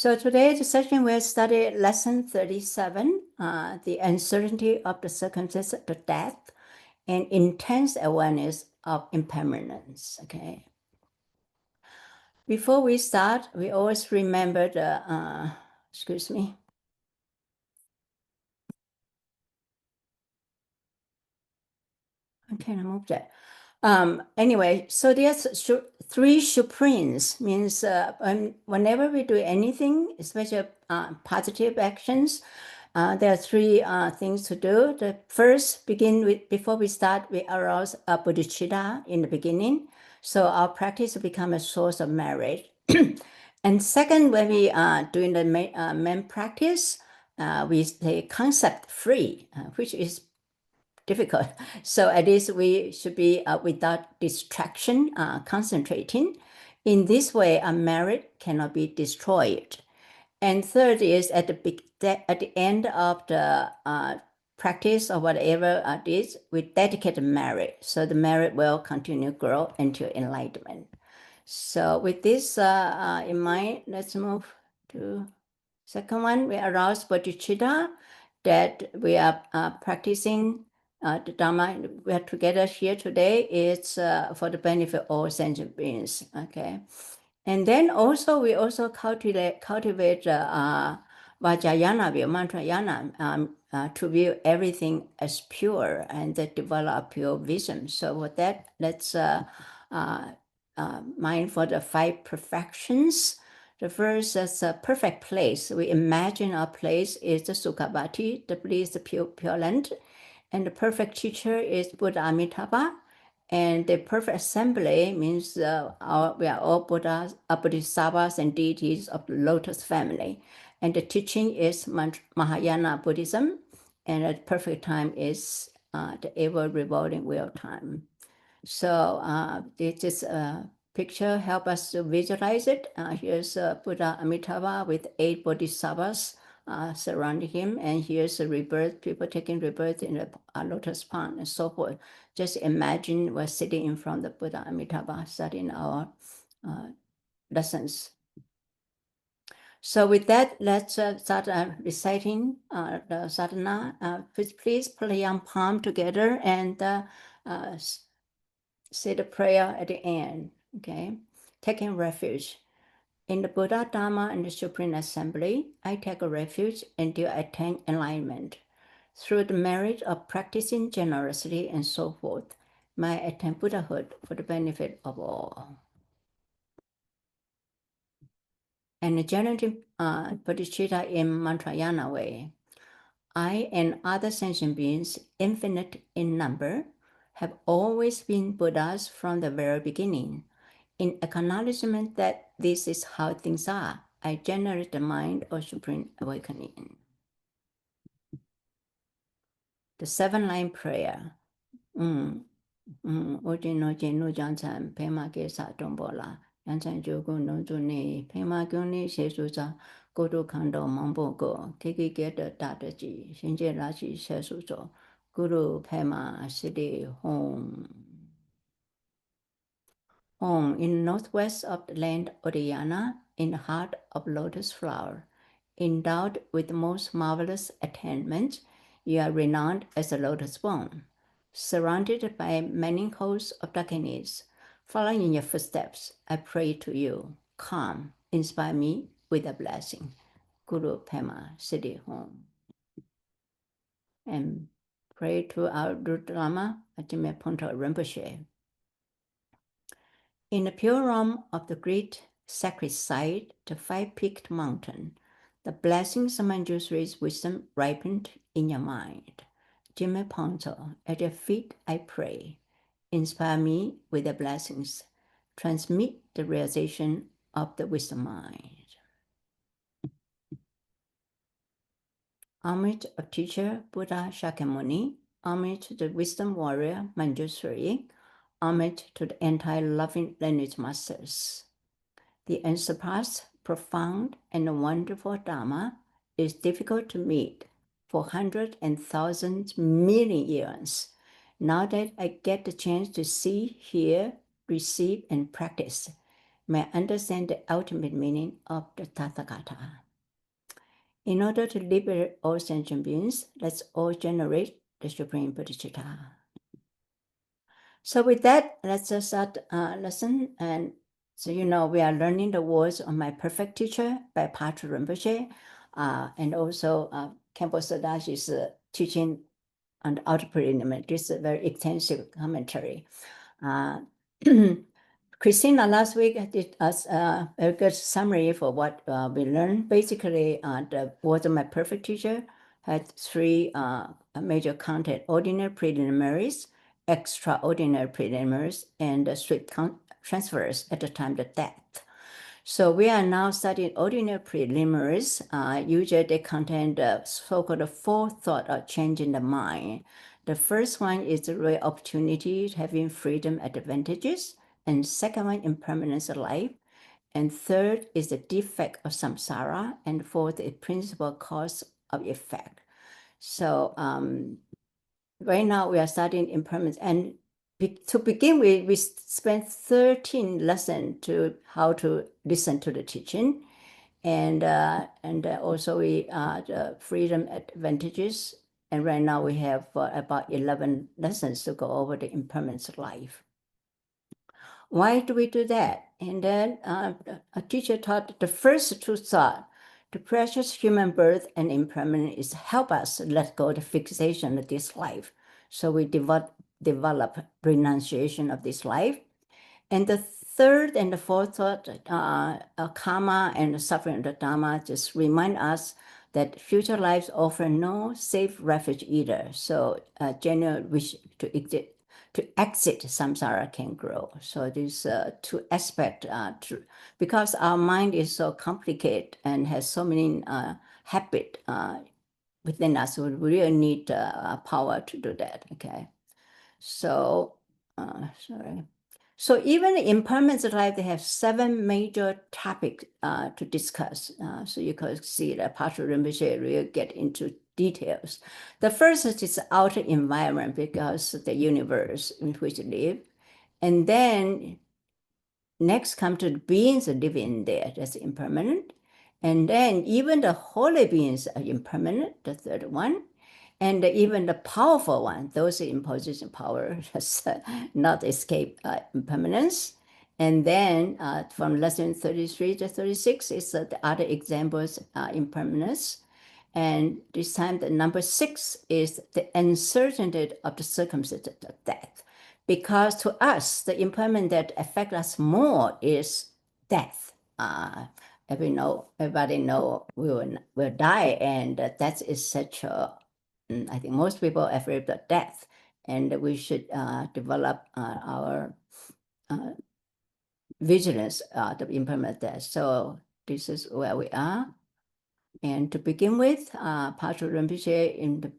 So today's session we'll study lesson 37, the uncertainty of the circumstances of death and intense awareness of impermanence. Okay. Before we start, we always remember the, excuse me. Okay, I moved that. Anyway, so there's three supremes, means whenever we do anything, especially positive actions, there are three things to do. The first, before we start, we arouse bodhicitta in the beginning. So our practice will become a source of merit. And second, when we are doing the main practice, we stay concept free, which is difficult. So at least we should be without distraction, concentrating. In this way, a merit cannot be destroyed. And third is at the end of the practice or whatever it is, we dedicate the merit. So the merit will continue to grow until enlightenment. So with this in mind, let's move to second one. We arouse bodhicitta, that we are practicing the Dharma we are together here today. It's for the benefit of all sentient beings. Okay. And then also we also cultivate Vajrayana view, Mantrayana, to view everything as pure and that develop pure vision. So with that, let's mind for the five perfections. The first is a perfect place. We imagine our place is the Sukhavati, the bliss, the pure land. And the perfect teacher is Buddha Amitabha. And the perfect assembly means we are all Buddhas, Bodhisattvas and deities of the Lotus family. And the teaching is Mahayana Buddhism. And the perfect time is the ever revolving wheel time. So this picture help us to visualize it. Here's Buddha Amitabha with 8 bodhisattvas surrounding him, and here's a rebirth, people taking rebirth in the lotus pond and so forth. Just imagine we're sitting in front of Buddha Amitabha studying our lessons. So with that, let's start reciting the sadhana. Please put your palm together and say the prayer at the end. Okay, taking refuge. In the Buddha, Dharma, and the Supreme Assembly, I take a refuge until I attain enlightenment. Through the merit of practicing generosity and so forth, may I attain Buddhahood for the benefit of all. And the generative bodhicitta in Mantrayana way. I and other sentient beings, infinite in number, have always been Buddhas from the very beginning. In acknowledgement that this is how things are, I generate the mind of supreme awakening. The 7-line prayer. Oji noji nu janchan pema kesa dombola. Janchan jogu no juni pema gyuni shesuza godu kando mambo go. Kiki geta dataji. Shinje raji shesuzo. Guru pema siddhi home. Om, in the northwest of the land Odayana, in the heart of lotus flower, endowed with the most marvelous attainments, you are renowned as a lotus bone. Surrounded by many hosts of darkness, following in your footsteps, I pray to you, come, inspire me with a blessing. Guru Pema Siddhi Home. And pray to our Lama Ajime Ponto Rinpoche. In the pure realm of the great sacred site, the 5-peaked mountain, the blessings of Manjushri's wisdom ripened in your mind. Jime Ponto, at your feet I pray. Inspire me with the blessings. Transmit the realization of the wisdom mind. Homage of teacher Buddha Shakyamuni. Homage to the wisdom warrior Manjushri. Homage to the entire loving lineage masters. The unsurpassed, profound, and wonderful Dharma is difficult to meet for hundreds and thousands, million years. Now that I get the chance to see, hear, receive, and practice, may understand the ultimate meaning of the Tathagata. In order to liberate all sentient beings, let's all generate the Supreme Bodhicitta. So with that, let's start lesson. And so we are learning the words of my perfect teacher by Patrul Rinpoche, and also Khenpo Sadashi's teaching on the outer preliminary. This is a very extensive commentary. Christina last week did us a very good summary for what we learned. Basically, the words of my perfect teacher had three major content: ordinary preliminaries, extraordinary preliminaries, and strict transfers at the time of death. So we are now studying ordinary preliminaries. Usually they contain the so-called forethought or changing the mind. The first one is the real opportunity, having freedom advantages. And second one, impermanence of life. And third is the defect of samsara. And fourth is principal cause of effect. So right now we are studying impermanence. And to begin with, we spent 13 lessons to how to listen to the teaching. And also we the freedom advantages. And right now we have about 11 lessons to go over the impermanence of life. Why do we do that? And then a teacher taught the first two thoughts: the precious human birth and impermanence is help us let go of the fixation of this life. So we develop renunciation of this life. And the third and the fourth thought, karma and the suffering of the Dharma, just remind us that future lives offer no safe refuge either. So genuine wish to exit samsara can grow. So these two aspects, because our mind is so complicated and has so many habits within us, we really need power to do that. Okay, so sorry. So even in impermanence of life, they have 7 major topics to discuss. So you can see that Patrul Rinpoche really get into details. The first is the outer environment, because the universe in which we live. And then next come to the beings living there, that's impermanent. And then even the holy beings are impermanent, the third one. And even the powerful one, those in position power, just not escape impermanence. And then from lesson 33 to 36 is the other examples, impermanence. And this time the number 6 is the uncertainty of the circumstances of death. Because to us, the impermanence that affects us more is death. Everybody know we will die, and death is such a, I think most people are afraid of death, and we should develop our vigilance to impermanent death. So this is where we are. And to begin with, Patrul Rinpoche in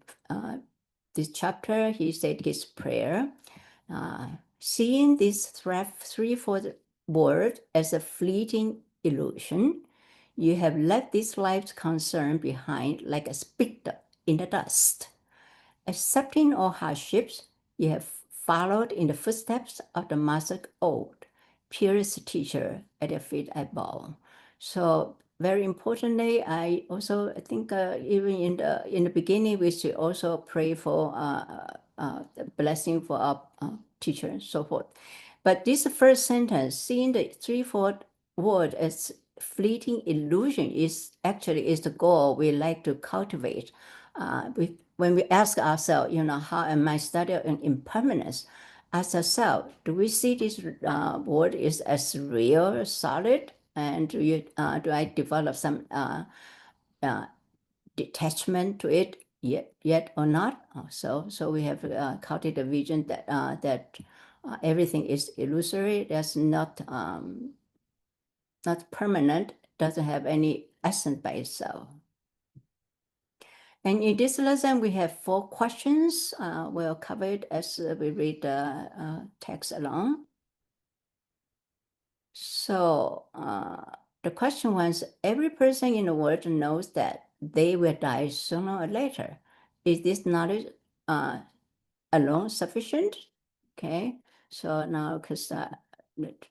this chapter, he said his prayer. Seeing this threefold word as a fleeting illusion, you have left this life's concern behind like a speck in the dust. Accepting all hardships, you have followed in the footsteps of the master old, purest teacher. At their feet I bow. So very importantly, I also think even in the beginning, we should also pray for the blessing for our teacher and so forth. But this first sentence, seeing the threefold word as fleeting illusion, is the goal we like to cultivate. When we ask ourselves, how am I studying impermanence? Ask ourselves, do we see this word is as real, solid, and do I develop some detachment to it yet or not? So we have cultivated the vision that everything is illusory. That's not permanent. Doesn't have any essence by itself. And in this lesson, we have 4 questions. We'll cover it as we read the text along. So the question was, every person in the world knows that they will die sooner or later. Is this knowledge alone sufficient? Okay, so now because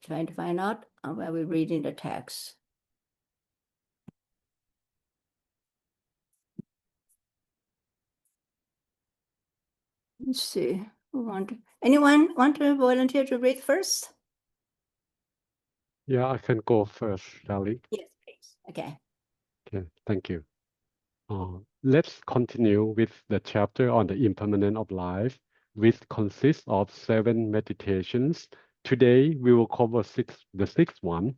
trying to find out where we're reading the text. Let's see. Anyone want to volunteer to read first? Yeah, I can go first, Sally. Yes, please. Okay. Okay, thank you. Let's continue with the chapter on the impermanence of life, which consists of 7 meditations. Today, we will cover the sixth one.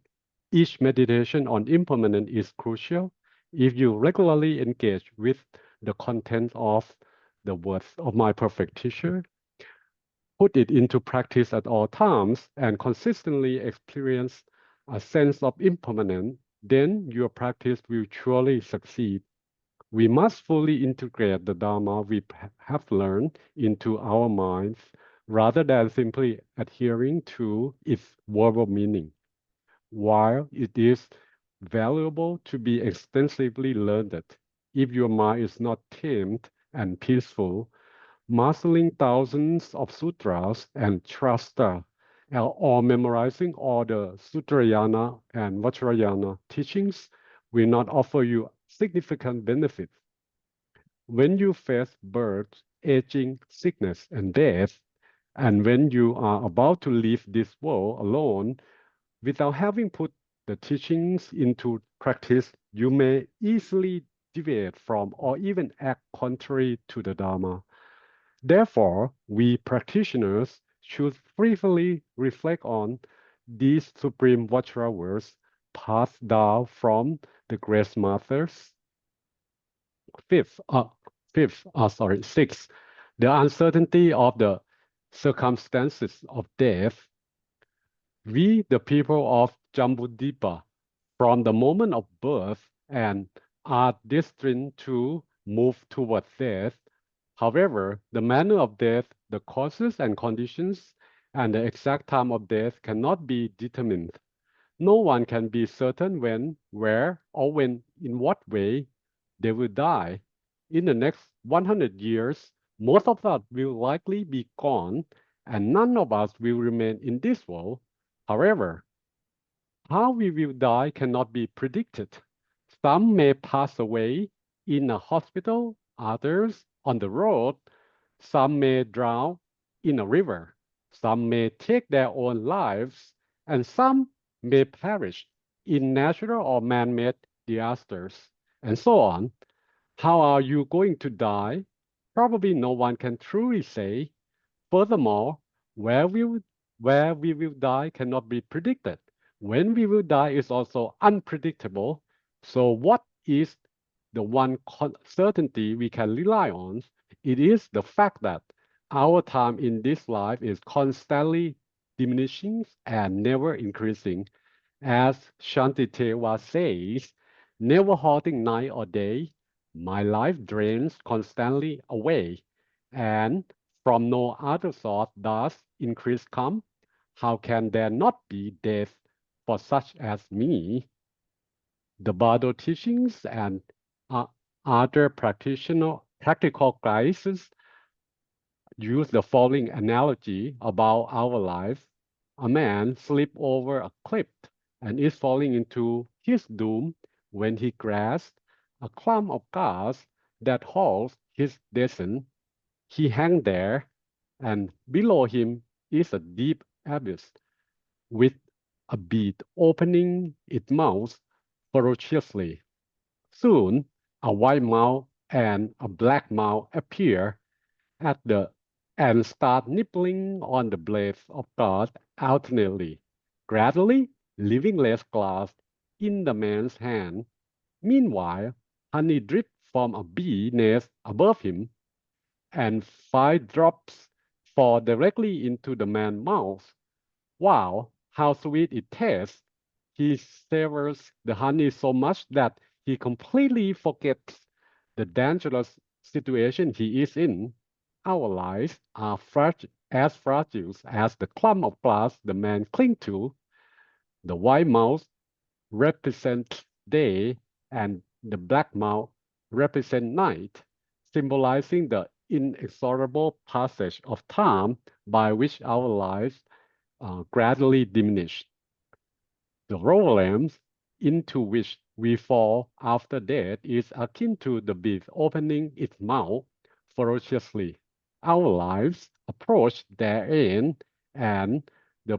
Each meditation on impermanence is crucial. If you regularly engage with the content of the words of my perfect teacher, put it into practice at all times, and consistently experience a sense of impermanence, then your practice will surely succeed. We must fully integrate the Dharma we have learned into our minds rather than simply adhering to its verbal meaning. While it is valuable to be extensively learned, if your mind is not tamed and peaceful, mastering thousands of sutras and shastra, or memorizing all the Sutrayana and Vajrayana teachings will not offer you significant benefits. When you face birth, aging, sickness, and death, and when you are about to leave this world alone, without having put the teachings into practice, you may easily deviate from or even act contrary to the Dharma. Therefore, we practitioners should frequently reflect on these supreme Vajra words passed down from the Grace Masters. Sixth, the uncertainty of the circumstances of death. We, the people of Jambudipa, from the moment of birth and are destined to move toward death. However, the manner of death, the causes and conditions, and the exact time of death cannot be determined. No one can be certain when, where, or in what way they will die. In the next 100 years, most of us will likely be gone, and none of us will remain in this world. However, how we will die cannot be predicted. Some may pass away in a hospital, others on the road. Some may drown in a river. Some may take their own lives, and some may perish in natural or man-made disasters, and so on. How are you going to die? Probably no one can truly say. Furthermore, where we will, where we will die cannot be predicted. When we will die is also unpredictable. So what is the one certainty we can rely on? It is the fact that our time in this life is constantly diminishing and never increasing. As Shantiteva says, never halting night or day, my life drains constantly away, and from no other source does increase come. How can there not be death for such as me? The Bardo teachings and uh, other practical guides use the following analogy about our life. A man slipped over a cliff and is falling into his doom when he grasps a clump of grass that holds his descent. He hangs there, and below him is a deep abyss with a beast opening its mouth ferociously. Soon, a white mouth and a black mouth appear at the and start nibbling on the blades of grass alternately, gradually leaving less glass in the man's hand. Meanwhile, honey drips from a bee nest above him, and 5 drops fall directly into the man's mouth. Wow, how sweet it tastes! He savors the honey so much that he completely forgets the dangerous situation he is in. Our lives are as fragile as the clump of glass the man clings to. The white mouse represents day, and the black mouse represents night, symbolizing the inexorable passage of time by which our lives gradually diminish. The lowlands into which we fall after death is akin to the beast opening its mouth ferociously. Our lives approach their end, and the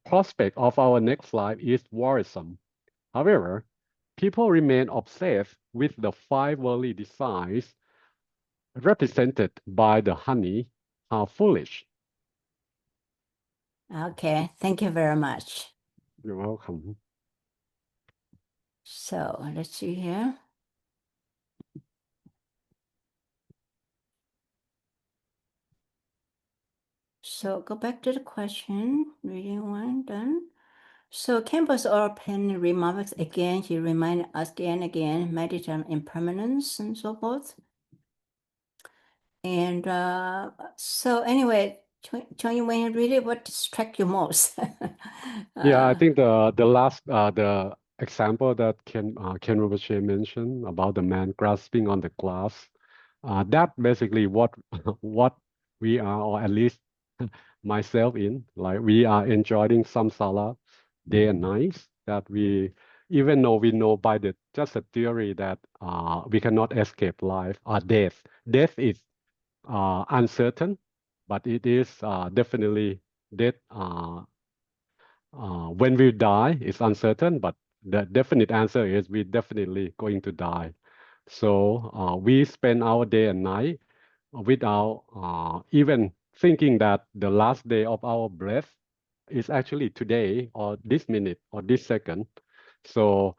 prospect of our next life is worrisome. However, people remain obsessed with the five worldly desires represented by the honey. How foolish. Okay, thank you very much. You're welcome. So let's see here. So go back to the question, reading one, done. So Campbell's oral pen remarks again, he reminded us again and again, meditate on impermanence and so forth. And so anyway, Chong, when you read it, what struck you most? Yeah, I think the last the example that Ken Rinpoche mentioned about the man grasping on the glass, that basically what what we are, or at least myself in, like we are enjoying samsara day and night, that we, even though we know by the just a theory that we cannot escape life or death. Death is uncertain, but it is definitely death. When we die, it's uncertain, but the definite answer is we're definitely going to die. So we spend our day and night without even thinking that the last day of our breath is actually today or this minute or this second. So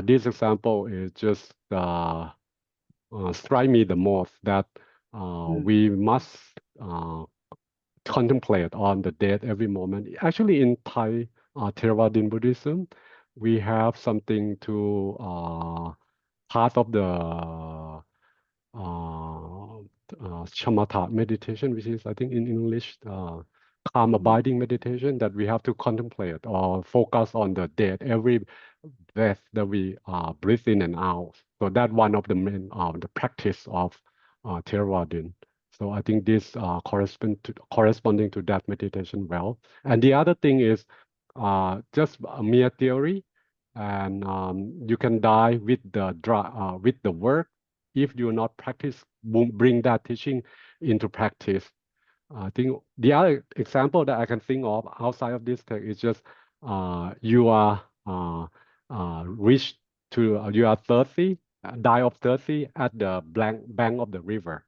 this example is just strike me the most that we must contemplate on the death every moment. Actually, in Thai Theravada Buddhism, we have something to part of the shamatha meditation, which is, I think, in English, calm abiding meditation, that we have to contemplate or focus on the death every breath that we breathe in and out. So that one of the main the practice of Theravada. So I think this corresponding to that meditation well. And the other thing is just a mere theory, and you can die with the work if you not practice, bring that teaching into practice. I think the other example that I can think of outside of this text is just you are reached to you are thirsty, die of thirsty at the bank of the river.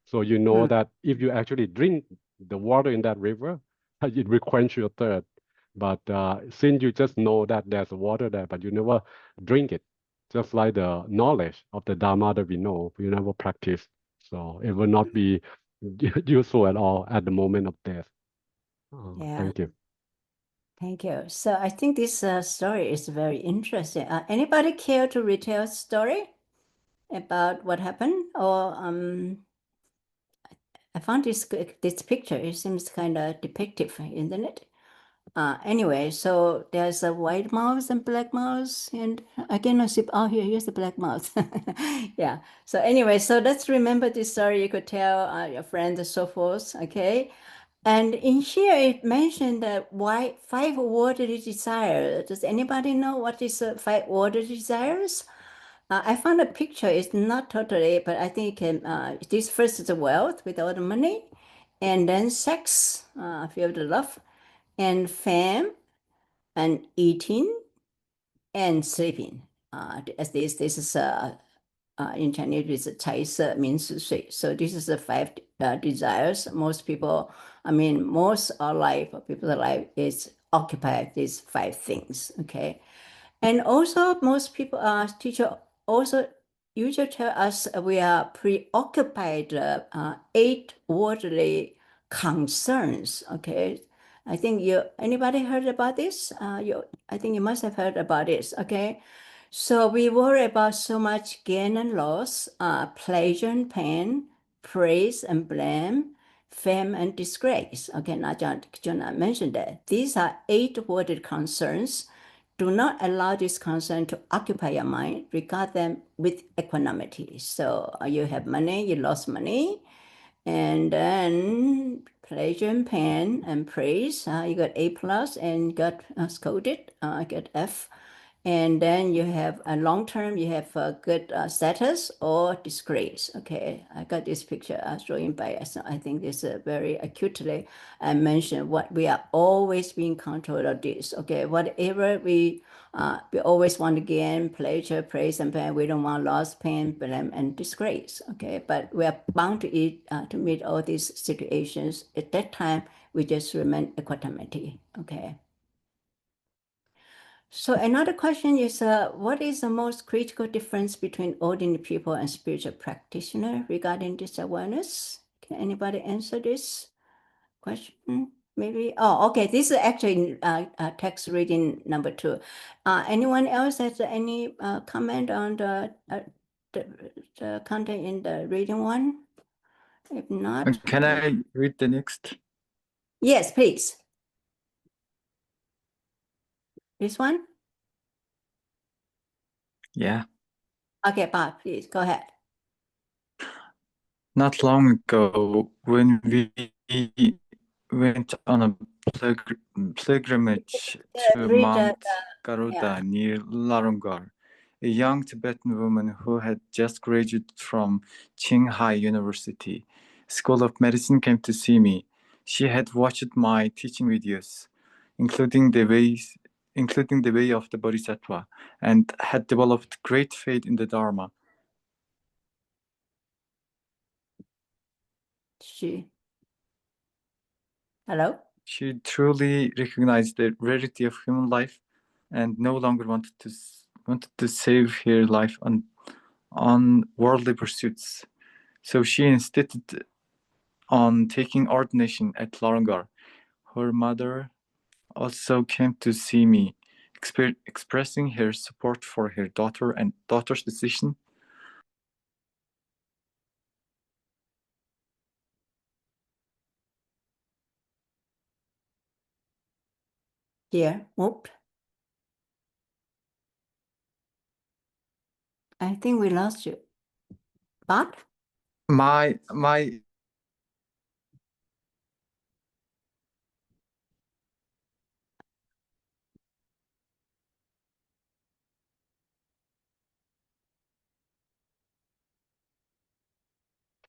So you know that if you actually drink the water in that river, it will quench your thirst. But since you just know that there's water there, but you never drink it, just like the knowledge of the Dharma that we know, we never practice. So it will not be useful at all at the moment of death. Yeah, Thank you. thank you. So I think this story is very interesting. Anybody care to retell a story about what happened? Or I found this picture. It seems kind of depictive, isn't it? Anyway, so there's a white mouse and black mouse, and I cannot see. Oh, here's the black mouse. Yeah. So anyway, so let's remember this story. You could tell your friends and so forth. Okay. And in here, it mentioned that why five worldly desires. Does anybody know what is five worldly desires? I found a picture. It's not totally, but I think it can. This first is the wealth with all the money, and then sex, feel the love, and fame, and eating, and sleeping. As this is in Chinese, it's 财色名食睡. So this is the five desires. Most people, I mean, most our life, people's life is occupied these five things. Okay. And also, most people, teacher also usually tell us we are preoccupied eight worldly concerns. Okay, I think anybody heard about this? I think you must have heard about this. Okay, so we worry about so much gain and loss, pleasure and pain, praise and blame, fame and disgrace. Okay, now John mentioned that these are eight worldly concerns. Do not allow this concern to occupy your mind. Regard them with equanimity. So you have money, you lost money, and then pleasure and pain and praise. You got A plus and got scolded. Got F. And then you have a long term, you have a good status or disgrace. Okay, I got this picture drawing by us. I think this very acutely mentioned what we are always being controlled of this. Okay, whatever we always want to gain pleasure, praise, and pain. We don't want loss, pain, blame, and disgrace. Okay, but we are bound to to meet all these situations. At that time, we just remain equanimity. Okay. So another question is, what is the most critical difference between ordinary people and spiritual practitioner regarding this awareness? Can anybody answer this question? Maybe. Oh, okay. This is actually text reading number 2. Anyone else has any comment on the content in the reading one? If not, Can I read the next? Yes, please. This one? Yeah. Okay, Bob, please go ahead. Not long ago, when we went on a pilgrimage to Read Mount yeah. Garuda near Larangar, a young Tibetan woman who had just graduated from Qinghai University School of Medicine came to see me. She had watched my teaching videos, including the way of the Bodhisattva, and had developed great faith in the Dharma. Hello? She truly recognized the rarity of human life and no longer wanted to save her life on worldly pursuits. So she insisted on taking ordination at Larangar. Her mother also came to see me, expressing her support for her daughter and daughter's decision. Here, whoop. I think we lost you. But My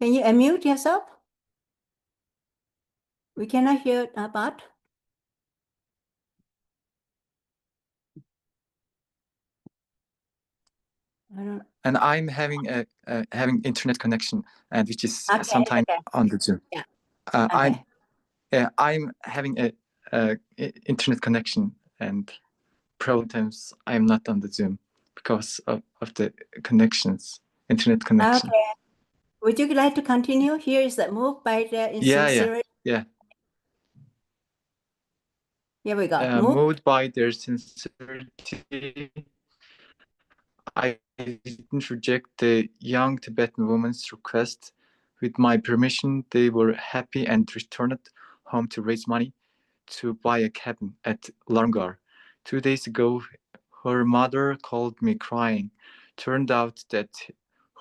can you unmute yourself? We cannot hear Bart. I don't. and I'm having having internet connection, and which is Okay, sometime okay. on the Zoom. Yeah. I'm Okay. I'm having a internet connection, and sometimes I'm not on the Zoom because of the connections, internet connection. Okay. Would you like to continue? Here is the move by the insincerity. Yeah. Here we go. Move. Moved by their sincerity, I didn't reject the young Tibetan woman's request. With my permission, they were happy and returned home to raise money to buy a cabin at Langar. 2 days ago, her mother called me crying. Turned out that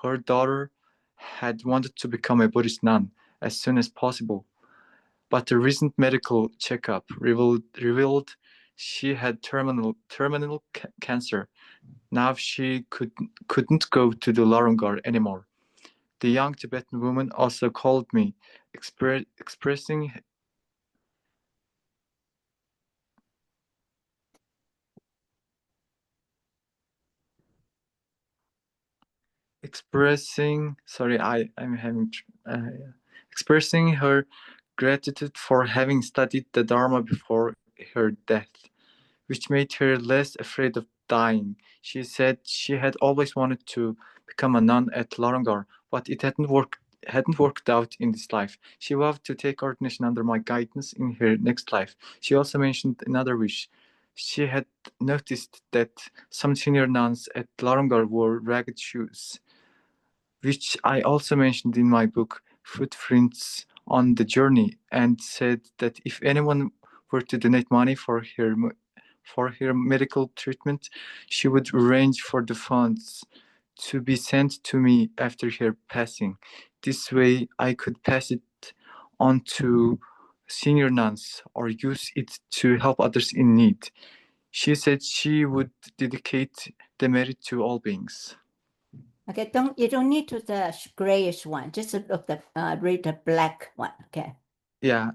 her daughter had wanted to become a Buddhist nun as soon as possible, but a recent medical checkup revealed she had terminal cancer. Now she couldn't go to the Larangar anymore. The young Tibetan woman also called me, expressing I'm having expressing her gratitude for having studied the Dharma before her death, which made her less afraid of dying. She said she had always wanted to become a nun at Larangar, but it hadn't worked out in this life. She vowed to take ordination under my guidance in her next life. She also mentioned another wish. She had noticed that some senior nuns at Larangar wore ragged shoes, which I also mentioned in my book, Footprints on the Journey, and said that if anyone were to donate money for her medical treatment, she would arrange for the funds to be sent to me after her passing. This way, I could pass it on to senior nuns or use it to help others in need. She said she would dedicate the merit to all beings. Okay, you don't need to the grayish one. Just look read the black one. Okay. Yeah.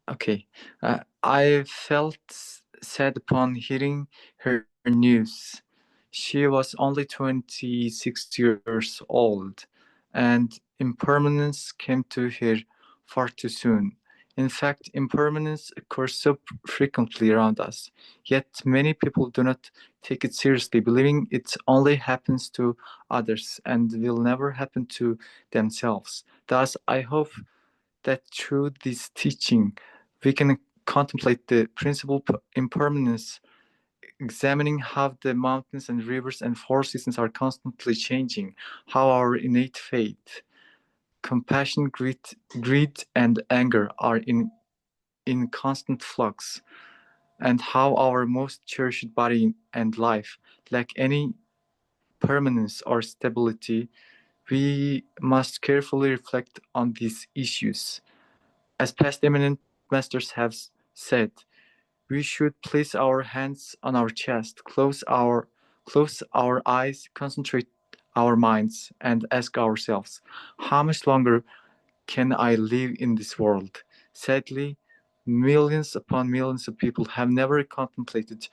Okay. I felt sad upon hearing her news. She was only 26 years old, and impermanence came to her far too soon. In fact, impermanence occurs so frequently around us, yet many people do not take it seriously, believing it only happens to others and will never happen to themselves. Thus, I hope that through this teaching, we can contemplate the principle of impermanence, examining how the mountains and rivers and four seasons are constantly changing, how our innate faith, compassion, greed and anger are in constant flux, and how our most cherished body and life lack any permanence or stability. We must carefully reflect on these issues. As past eminent masters have said, we should place our hands on our chest, close our eyes, concentrate our minds, and ask ourselves, how much longer can I live in this world? Sadly, millions upon millions of people have never contemplated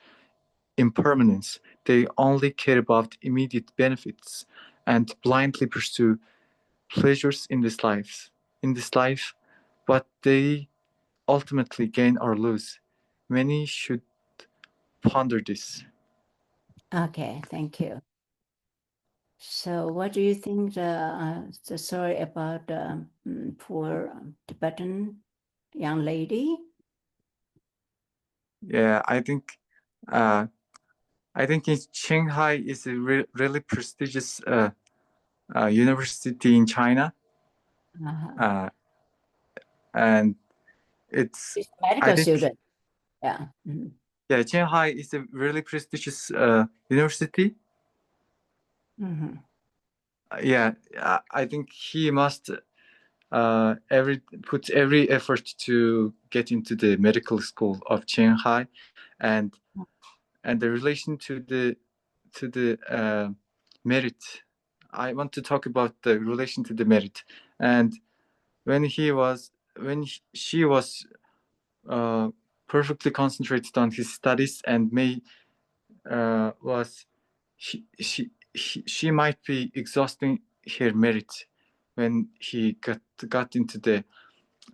impermanence. They only care about immediate benefits and blindly pursue pleasures in this life. In this life, what they ultimately gain or lose. Many should ponder this. Okay, thank you. So, what do you think the story about poor Tibetan young lady? Yeah, I think in Shanghai is a really prestigious university in China, and it's She's a I medical think student. Yeah. Mhm. yeah, Shanghai is a really prestigious university. Mhm. Yeah, I think he must put every effort to get into the medical school of Shanghai, and the relation to the merit. I want to talk about the relation to the merit. And when she was perfectly concentrated on his studies, and was she might be exhausting her merit when he got into the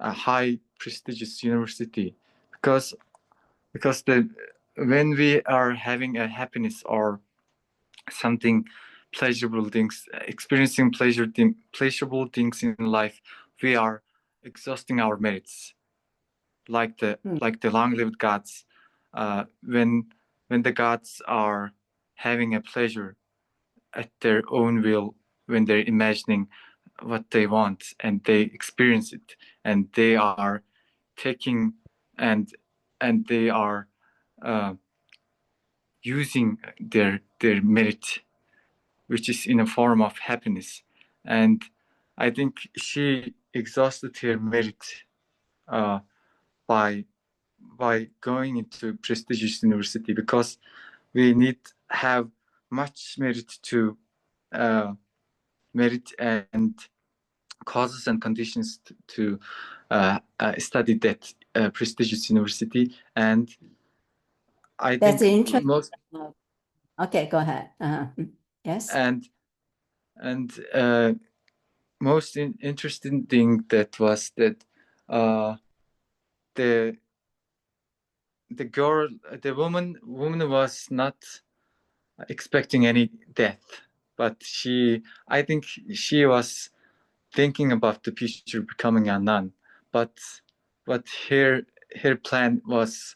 high prestigious university, because the when we are having a happiness or something pleasurable things, experiencing pleasurable things in life, we are exhausting our merits, like the long-lived gods. When the gods are having a pleasure at their own will, when they're imagining what they want and they experience it, and they are taking and they are uh, using their merit, which is in a form of happiness. And I think she exhausted her merit uh, by going into prestigious university, because we need have much merit to merit and causes and conditions to study that prestigious university. And I That's think interesting. most Okay, go ahead. Yes. and most interesting thing that was that the girl, the woman was not expecting any death, but I think she was thinking about the future becoming a nun, but her plan was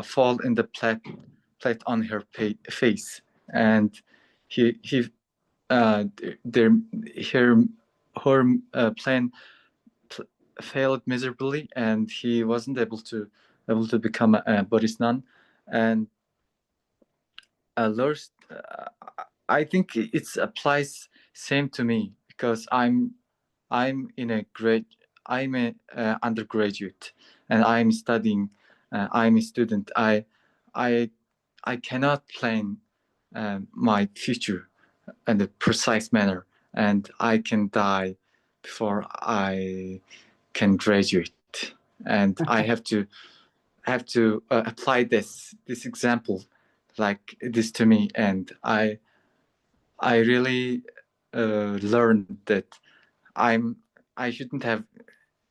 fall in the plate on her face, and he their her her plan failed miserably, and he wasn't able to become a Buddhist nun. And Lurs, I think it applies same to me, because I'm in a grade I'm a undergraduate, and I'm studying. I'm a student. I cannot plan my future in a precise manner, and I can die before I can graduate. And I have to apply this example like this to me, and I really learned that I shouldn't have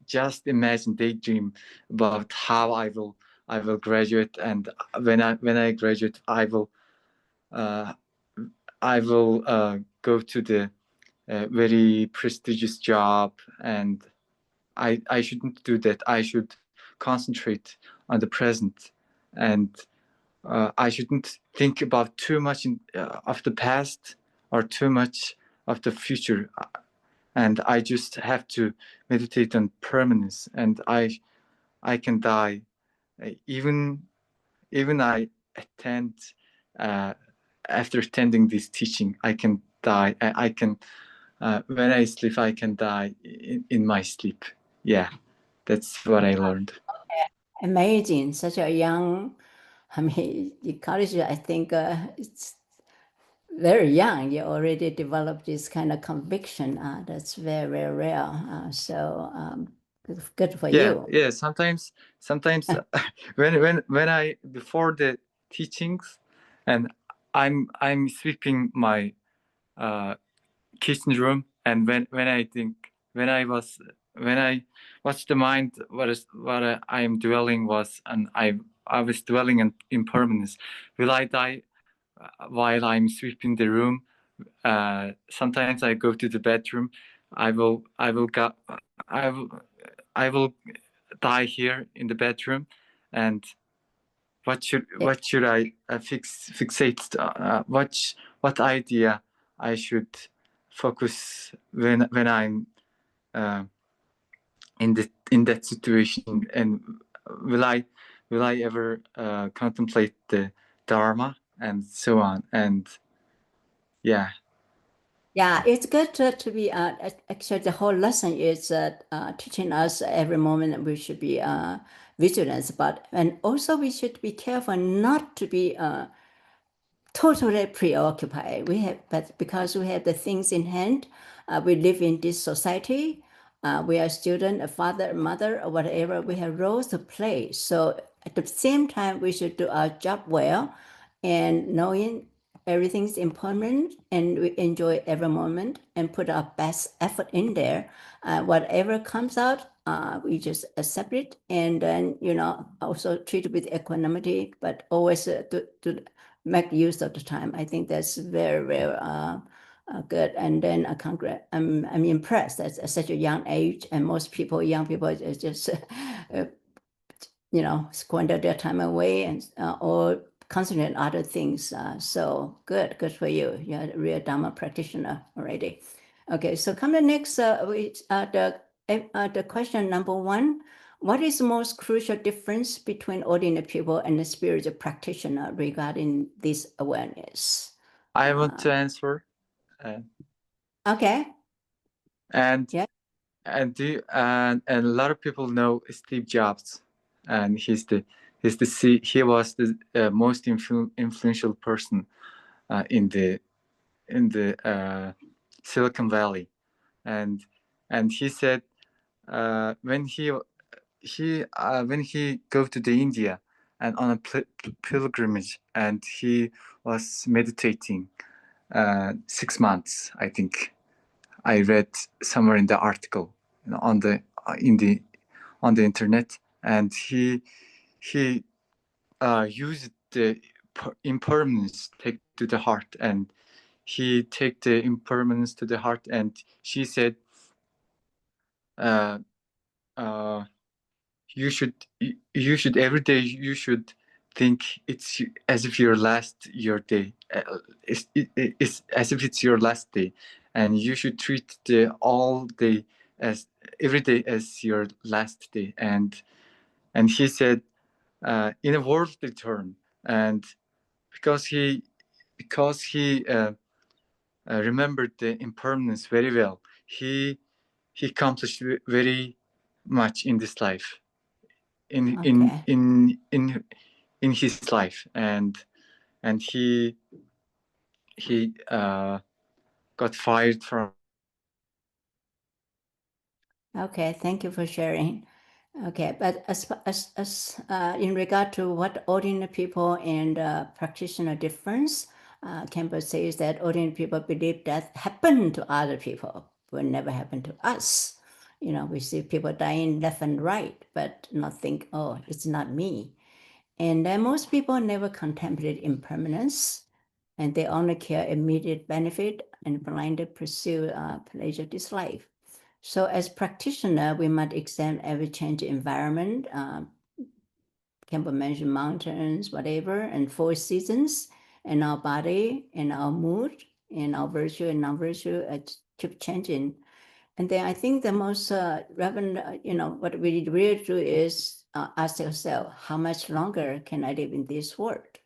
just imagined, daydream about how I will graduate, and when I graduate uh, I will go to the very prestigious job, and I shouldn't do that. I should concentrate on the present, and I shouldn't think about too much of the past or too much of the future. And I just have to meditate on permanence, and I can die. Even I attend after attending this teaching, I can die. I can when I sleep, I can die in my sleep. Yeah, that's what I learned. Amazing. Such a young, I mean, in college, I think it's very young. You already developed this kind of conviction. That's very, very rare. Good for you. Yeah. Sometimes when I before the teachings, and I'm sweeping my kitchen room, and when I think when I watched the mind, what I am dwelling was, and I was dwelling in impermanence. Will I die while I'm sweeping the room? Sometimes I go to the bedroom. I will I will die here in the bedroom, and what should I fixate? What idea I should focus when I'm in that situation, and will I ever contemplate the Dharma and so on, and yeah. Yeah, it's good to be, actually the whole lesson is teaching us every moment we should be vigilant, and also we should be careful not to be totally preoccupied. But because we have the things in hand, we live in this society. We are student, a father, mother, or whatever. We have roles to play. So at the same time, we should do our job well, and knowing everything's important, and we enjoy every moment and put our best effort in there. Whatever comes out, we just accept it, and then also treat it with equanimity, but always to make use of the time. I think that's very, very good. And then I'm impressed at such a young age, and most young people just squander their time away and or concentrate on other things. So good for you. You're a real Dharma practitioner already. Okay, so come to next. The question number 1. What is the most crucial difference between ordinary people and the spiritual practitioner regarding this awareness? I want to answer. Okay. And yeah. And a lot of people know Steve Jobs, and he was the most influential person in the Silicon Valley, and he said when he go to the India and on a pilgrimage, and he was meditating 6 months, I think. I read somewhere in the article, on the internet, and he used the impermanence take to the heart, and he take the impermanence to the heart, and she said, you should every day you should think it's as if your day. It's as if it's your last day, and you should treat the all day as every day as your last day. And he said, in a worldly term, and because he remembered the impermanence very well, he accomplished very much in this life. in Okay. in his life, and he got fired from. Okay, thank you for sharing. Okay, but as in regard to what ordinary people and practitioner difference, Campbell says that ordinary people believe that happened to other people will never happen to us. You know, we see people dying left and right, but not think, oh, it's not me. And then most people never contemplate impermanence, and they only care immediate benefit and blindly pursue pleasure this life. So as practitioner, we must examine every change in environment. Campbell mentioned mountains, whatever, and 4 seasons, and our body, and our mood, and our virtue and non-virtue keep changing. And then I think the most relevant, what we really do is ask ourselves, how much longer can I live in this world?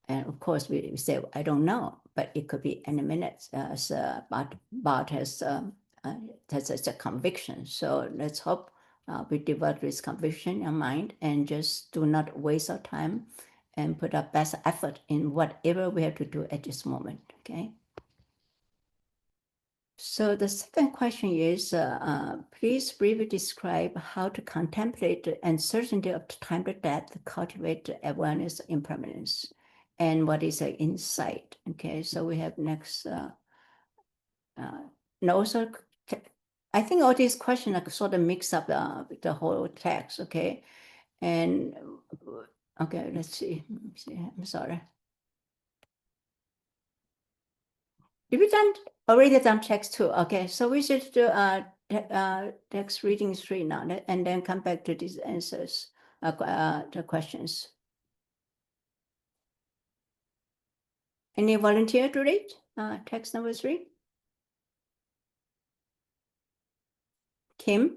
And of course, we say, I don't know, but it could be any minute, as Bart has a conviction. So let's hope we develop this conviction in mind and just do not waste our time and put our best effort in whatever we have to do at this moment, okay? So the second question is, please briefly describe how to contemplate the uncertainty of time to death, cultivate awareness of impermanence, and what is an insight. Okay, so we have next, and also, I think all these questions are sort of mix up the whole text, okay? And, okay, let's see, I'm sorry. If you already done text 2, okay, so we should do text reading 3 now, and then come back to these answers, the questions. Any volunteer to read text number 3? Kim?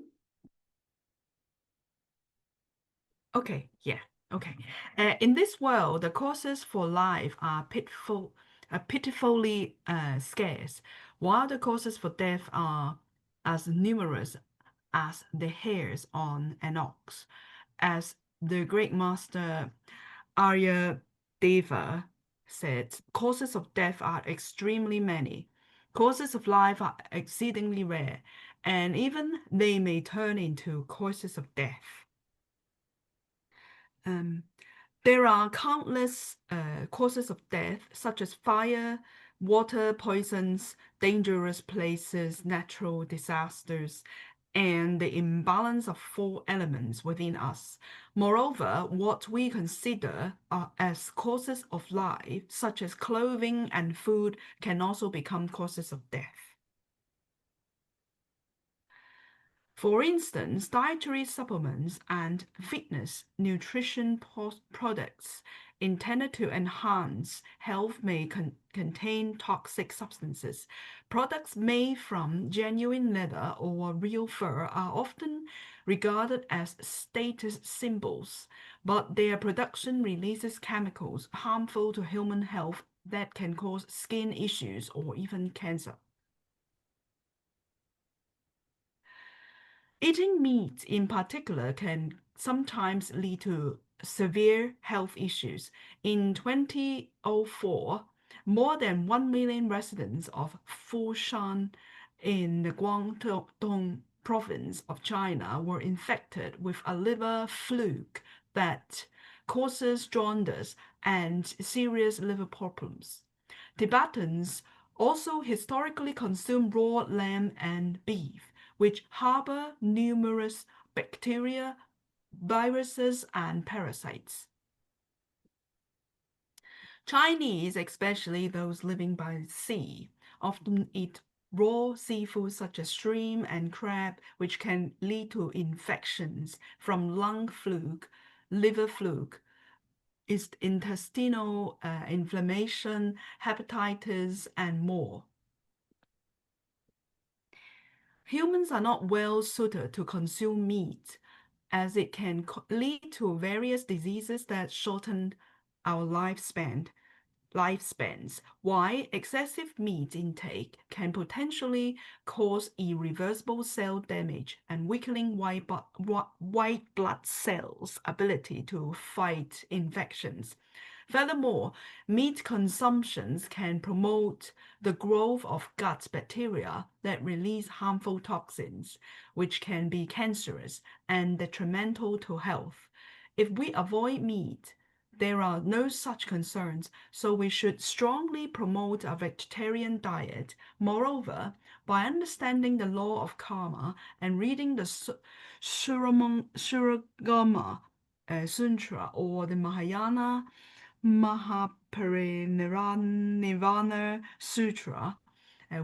Okay, yeah, okay. In this world, the causes for life are pitifully scarce, while the causes for death are as numerous as the hairs on an ox. As the great master Aryadeva said, causes of death are extremely many. Causes of life are exceedingly rare, and even they may turn into causes of death. There are countless causes of death, such as fire, water poisons, dangerous places, natural disasters, and the imbalance of 4 elements within us. Moreover, what we consider as causes of life, such as clothing and food, can also become causes of death. For instance, dietary supplements and fitness nutrition products intended to enhance health may contain toxic substances. Products made from genuine leather or real fur are often regarded as status symbols, but their production releases chemicals harmful to human health that can cause skin issues or even cancer. Eating meat in particular can sometimes lead to severe health issues. In 2004, more than 1 million residents of Fushan in the Guangdong province of China were infected with a liver fluke that causes jaundice and serious liver problems. Tibetans also historically consume raw lamb and beef, which harbor numerous bacteria, viruses, and parasites. Chinese, especially those living by the sea, often eat raw seafood such as shrimp and crab, which can lead to infections from lung fluke, liver fluke, intestinal inflammation, hepatitis, and more. Humans are not well suited to consume meat, as it can lead to various diseases that shorten our lifespan. lifespans, while excessive meat intake can potentially cause irreversible cell damage and weakening white blood cells' ability to fight infections. Furthermore, meat consumptions can promote the growth of gut bacteria that release harmful toxins, which can be cancerous and detrimental to health. If we avoid meat, there are no such concerns, so we should strongly promote a vegetarian diet. Moreover, by understanding the law of karma and reading the Suragama Sutra or the Mahayana Mahaparinirvana Sutra,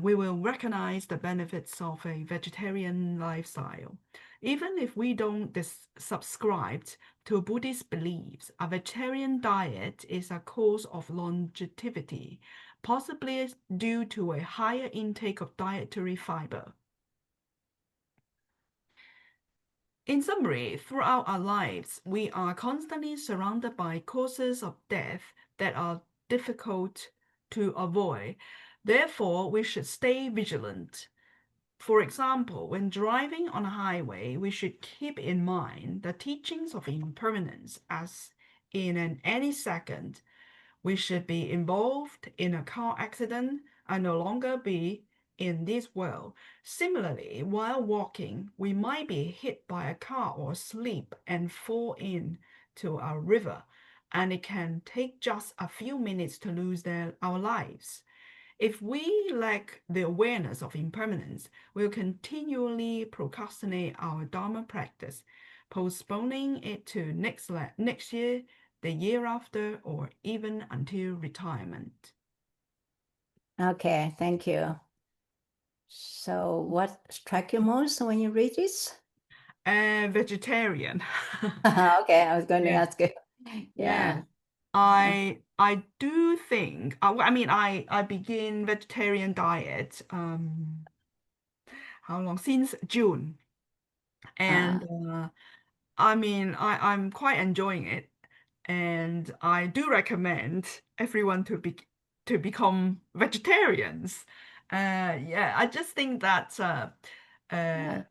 we will recognize the benefits of a vegetarian lifestyle. Even if we don't subscribe to Buddhist beliefs, a vegetarian diet is a cause of longevity, possibly due to a higher intake of dietary fiber. In summary, throughout our lives, we are constantly surrounded by causes of death that are difficult to avoid. Therefore, we should stay vigilant. For example, when driving on a highway, we should keep in mind the teachings of impermanence, as in any second we should be involved in a car accident and no longer be in this world. Similarly, while walking, we might be hit by a car or slip and fall into a river, and it can take just a few minutes to lose our lives. If we lack the awareness of impermanence, we'll continually procrastinate our Dharma practice, postponing it to next year, the year after, or even until retirement. Okay, thank you. So what struck you most when you read this? Vegetarian. Okay, I was going to Yeah. ask you. Yeah. Yeah. I do think, I mean, I begin vegetarian diet, how long? Since June. And I mean, I'm quite enjoying it. And I do recommend everyone to become vegetarians. Yeah, I just think that Yeah.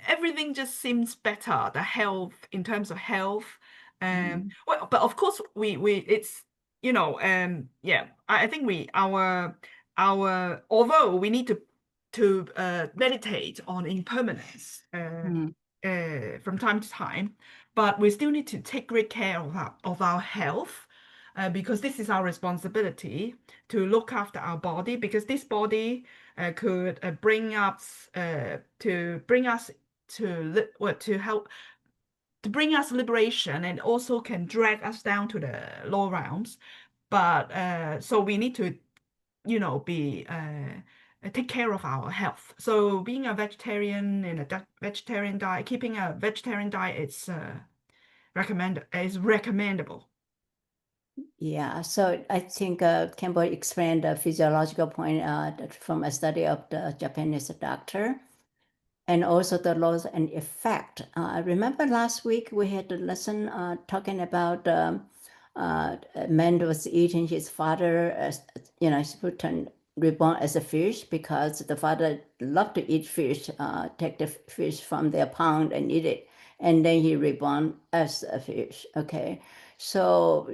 everything just seems better. The health, in terms of health, Mhm. well, but of course it's yeah. I think our although we need to meditate on impermanence Mm. from time to time, but we still need to take great care of our health. Because this is our responsibility to look after our body, because this body could bring us liberation, and also can drag us down to the lower realms. But so we need to be take care of our health. So being a vegetarian and a vegetarian diet, keeping a vegetarian diet is recommendable. Yeah, so I think Campbell explained the physiological point from a study of the Japanese doctor, and also the laws and effect. I remember last week we had a lesson talking about a man was eating his father, he turned reborn as a fish because the father loved to eat fish, take the fish from their pond and eat it. And then he reborn as a fish, okay? So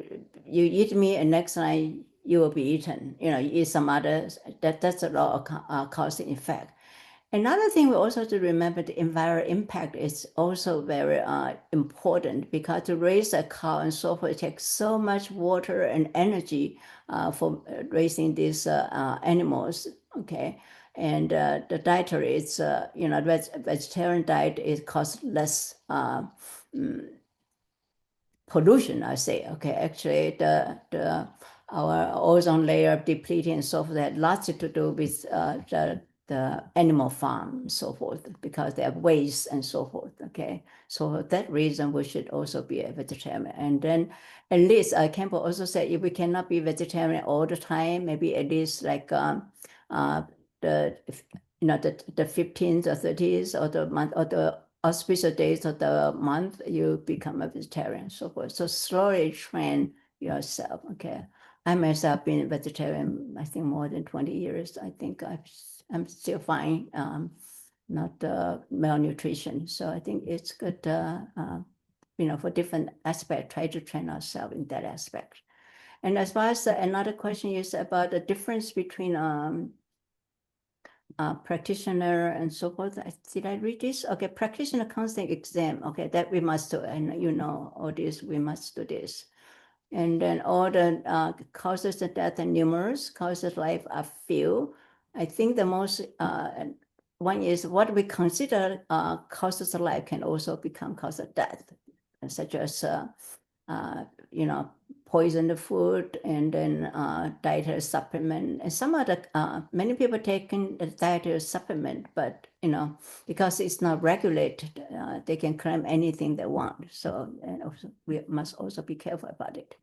you eat me and next time you will be eaten. You eat some others. That's a law of cause and effect. Another thing we also have to remember, the environmental impact is also very important, because to raise a cow and so forth, it takes so much water and energy for raising these animals, okay? And the dietary, it's, vegetarian diet, it costs less pollution, I say, okay? Actually, our ozone layer depleting and so forth had lots to do with the animal farm and so forth, because they have waste and so forth, okay? So for that reason, we should also be a vegetarian. And then at least Campbell also said, if we cannot be vegetarian all the time, maybe at least like the 15th or 30th or the month or the auspicious days of the month, you become a vegetarian, so forth. So slowly train yourself, okay? I myself been vegetarian, I think more than 20 years. I think I'm still fine, not malnutrition. So I think it's good, for different aspects, try to train ourselves in that aspect. And as far as another question is about the difference between practitioner and so forth. Did I read this? Okay, practitioner counseling exam. Okay, that we must do, and all this, we must do this. And then all the causes of death are numerous, causes of life are few. I think the most one is what we consider causes of life can also become cause of death, such as poisoned food, and then dietary supplement, and some other many people taking the dietary supplement, but because it's not regulated, they can claim anything they want. So and also, we must also be careful about it.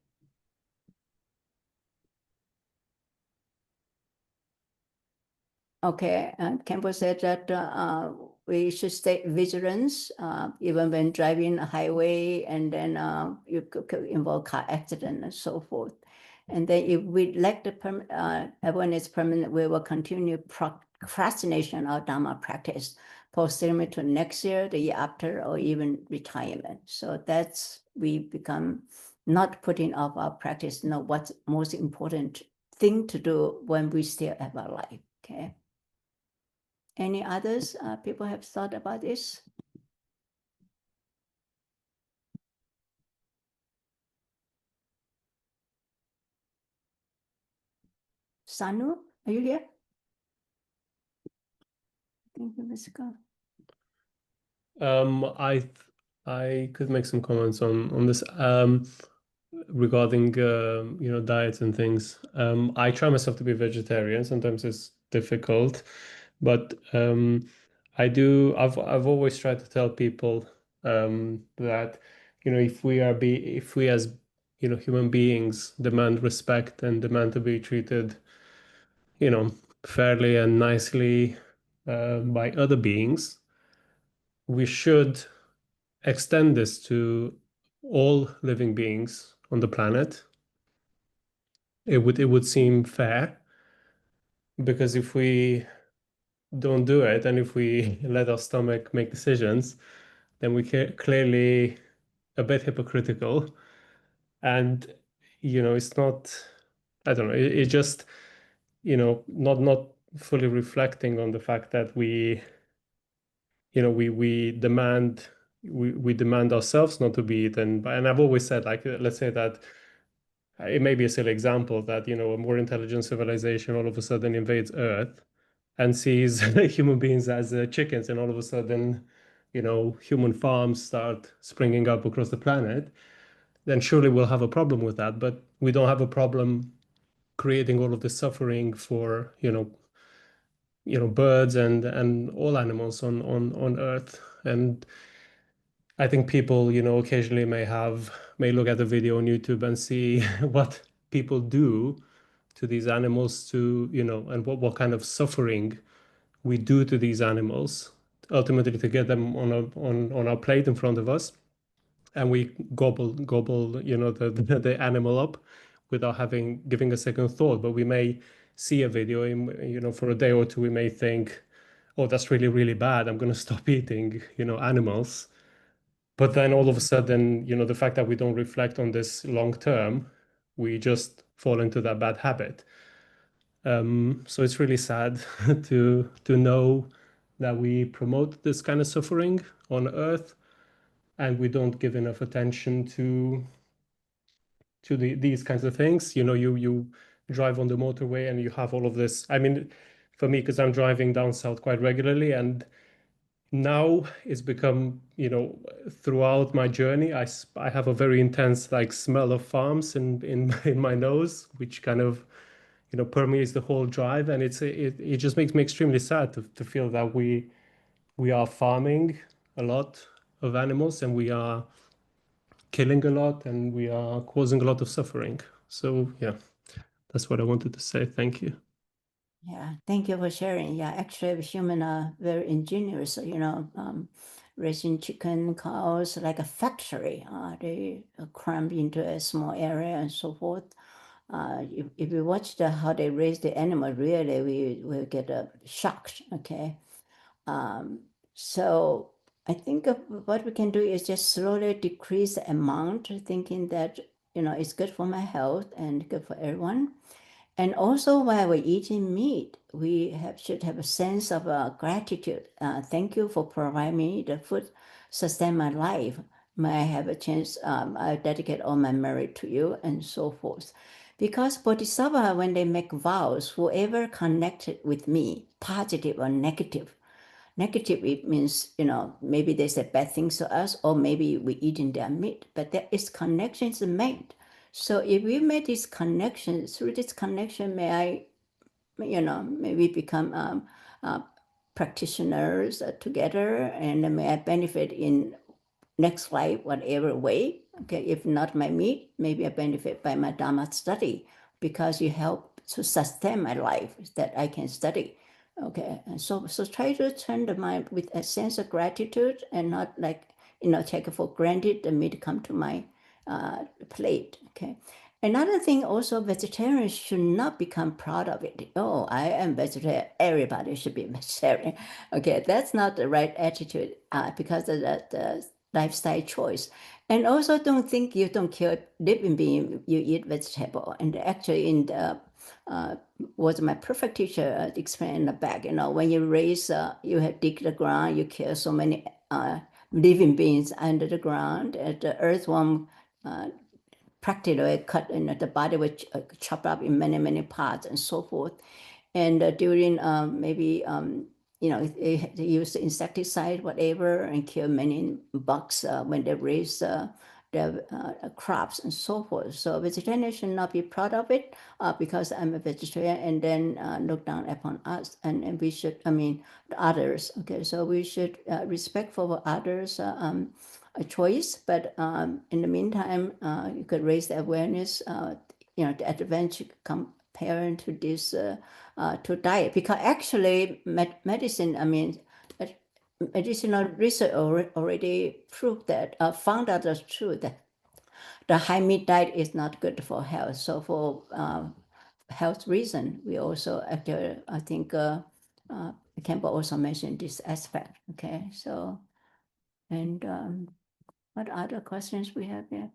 Okay, Campbell said that we should stay vigilant even when driving a highway, and then you could involve car accident and so forth. And then if we lack the awareness permanent, we will continue procrastination of Dharma practice, postponement to next year, the year after, or even retirement. So that's, we become not putting off our practice, what's most important thing to do when we still have our life, okay? Any others people have thought about this? Sanu, are you here? Thank you, Ms. Go. I could make some comments on this regarding diets and things. I try myself to be vegetarian. Sometimes it's difficult, but I've always tried to tell people that if we as human beings demand respect and demand to be treated fairly and nicely by other beings, we should extend this to all living beings on the planet. It would seem fair, because if we don't do it and if we let our stomach make decisions, then we clearly a bit hypocritical. And it's not, I don't know, it just not fully reflecting on the fact that we demand ourselves not to be eaten. And I've always said, like, let's say that it may be a silly example that a more intelligent civilization all of a sudden invades Earth and sees human beings as chickens, and all of a sudden human farms start springing up across the planet, then surely we'll have a problem with that. But we don't have a problem creating all of this suffering for birds and all animals on Earth. And I think people occasionally may look at the video on YouTube and see what people do to these animals, and what kind of suffering we do to these animals, ultimately to get them on our plate in front of us, and we gobble the animal up without giving a second thought. But we may see a video for a day or two, we may think, oh, that's really, really bad, I'm going to stop eating animals. But then all of a sudden, the fact that we don't reflect on this long term, we just fall into that bad habit. So it's really sad to know that we promote this kind of suffering on Earth, and we don't give enough attention to these kinds of things. You drive on the motorway and you have all of this. I mean, for me, because I'm driving down south quite regularly, and now it's become, throughout my journey, I have a very intense smell of farms in my nose, which kind of permeates the whole drive, and it just makes me extremely sad to feel that we are farming a lot of animals, and we are killing a lot, and we are causing a lot of suffering. So yeah, that's what I wanted to say. Thank you. Yeah, thank you for sharing. Yeah, actually, humans are very ingenious, raising chicken, cows like a factory. They cramp into a small area and so forth. if we watch how they raise the animal, really we will get shocked. Okay, so I think what we can do is just slowly decrease the amount, thinking that it's good for my health and good for everyone. And also, while we're eating meat, we should have a sense of gratitude. Thank you for providing me the food, sustain my life. May I have a chance? I dedicate all my merit to you, and so forth. Because Bodhisattva, when they make vows, whoever connected with me, positive or negative, it means, maybe they say bad things to us, or maybe we eating their meat, but there is connections made. So if we made this connection, through this connection, may I, maybe become practitioners together, and may I benefit in next life, whatever way. Okay, if not my meat, maybe I benefit by my Dharma study, because you help to sustain my life that I can study. Okay, and so try to turn the mind with a sense of gratitude, and not like take it for granted the meat come to my plate. Okay. Another thing also, vegetarians should not become proud of it. Oh, I am vegetarian. Everybody should be vegetarian. Okay, that's not the right attitude, because of the lifestyle choice. And also, don't think you don't kill living being, you eat vegetable. And actually, in the was my perfect teacher explained in the back. When you raise, you have dig the ground, you kill so many living beings under the ground. The earthworm practically cut, the body was chopped up in many parts and so forth. And during maybe they use insecticide, whatever, and kill many bugs when they raise their crops and so forth. So vegetarians should not be proud of it, because I'm a vegetarian, and then look down upon us, and we should, the others. Okay, so we should respect for others' a choice, but in the meantime, you could raise the awareness, the advantage comparing to this to diet, because actually medicine, medicinal research already proved that, found out that's true, that the high meat diet is not good for health. So for health reason, we also actually, I think Campbell also mentioned this aspect. Okay, so, and what other questions we have there?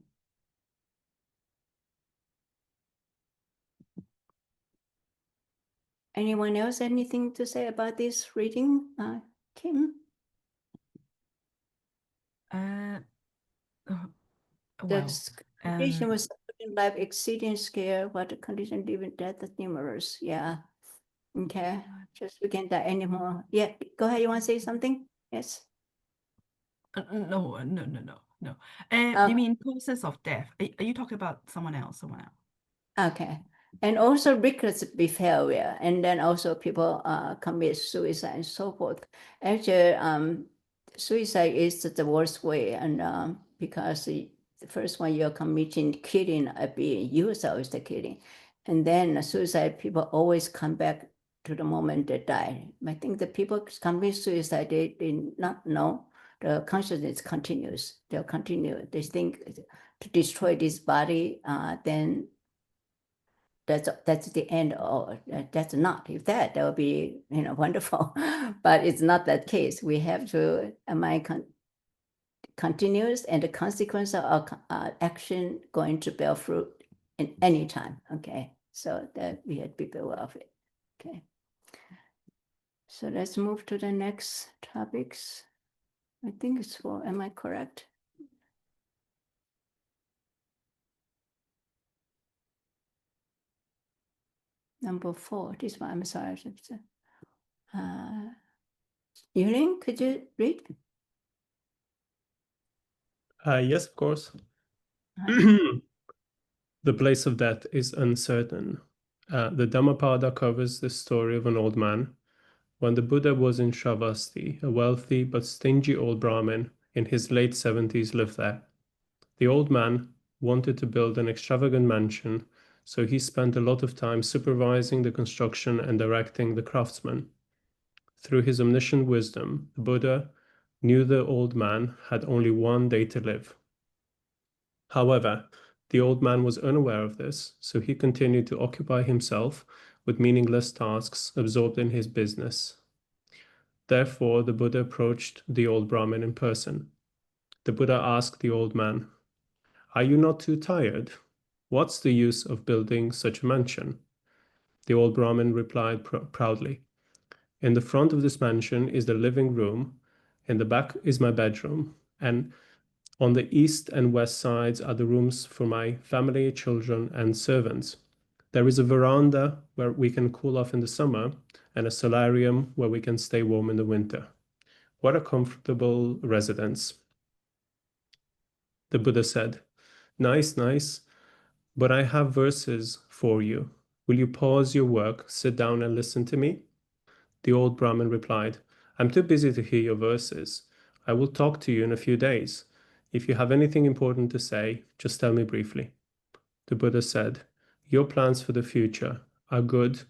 Anyone else anything to say about this reading, Kim? Well, The condition was in life exceeding scale, what the condition living death is numerous. Yeah. Okay. Just we can't die anymore. Yeah. Go ahead. You want to say something? Yes. no. Okay. You mean process of death? Are you talking about someone else? Okay. And also reckless behavior, and then also people commit suicide and so forth. Actually, suicide is the worst way, and because the first one you're committing killing a being, yourself is the killing, and then suicide, people always come back to the moment they die. I think the people commit suicide, they did not know the consciousness continues. They'll continue. They think to destroy this body, then that's the end. Or that's not. If that would be wonderful, but it's not that case. We have to mind continues, and the consequence of our action going to bear fruit in any time. Okay, so that we had to be aware of it. Okay, so let's move to the next topics. I think it's 4. Am I correct? Number 4. This one. I'm sorry. Yulin, could you read? Yes, of course. The place of death is uncertain. The Dhammapada covers the story of an old man. When the Buddha was in Shravasti, a wealthy but stingy old Brahmin in his late 70s lived there. The old man wanted to build an extravagant mansion, so he spent a lot of time supervising the construction and directing the craftsmen. Through his omniscient wisdom, the Buddha knew the old man had only one day to live. However, The old man was unaware of this, so he continued to occupy himself with meaningless tasks, absorbed in his business. Therefore, the Buddha approached the old Brahmin in person. The Buddha asked the old man, "Are you not too tired? What's the use of building such a mansion?" The old Brahmin replied proudly, "In the front of this mansion is the living room, in the back is my bedroom, and on the east and west sides are the rooms for my family, children, and servants. There is a veranda where we can cool off in the summer, and a solarium where we can stay warm in the winter. What a comfortable residence." The Buddha said, "Nice, nice, but I have verses for you. Will you pause your work, sit down, and listen to me?" The old Brahmin replied, "I'm too busy to hear your verses. I will talk to you in a few days. If you have anything important to say, just tell me briefly." The Buddha said, "Your plans for the future are good,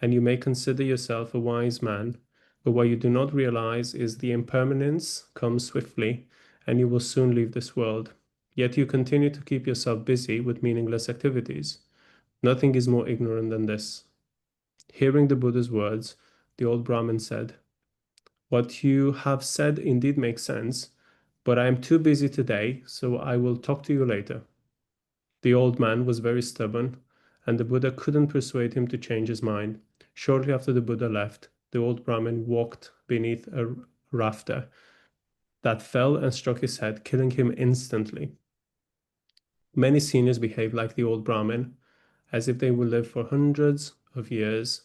and you may consider yourself a wise man, but what you do not realize is the impermanence comes swiftly, and you will soon leave this world. Yet you continue to keep yourself busy with meaningless activities. Nothing is more ignorant than this." Hearing the Buddha's words, the old Brahmin said, "What you have said indeed makes sense, but I am too busy today, so I will talk to you later." The old man was very stubborn, and the Buddha couldn't persuade him to change his mind. Shortly after the Buddha left, the old Brahmin walked beneath a rafter that fell and struck his head, killing him instantly. Many seniors behave like the old Brahmin, as if they will live for hundreds of years.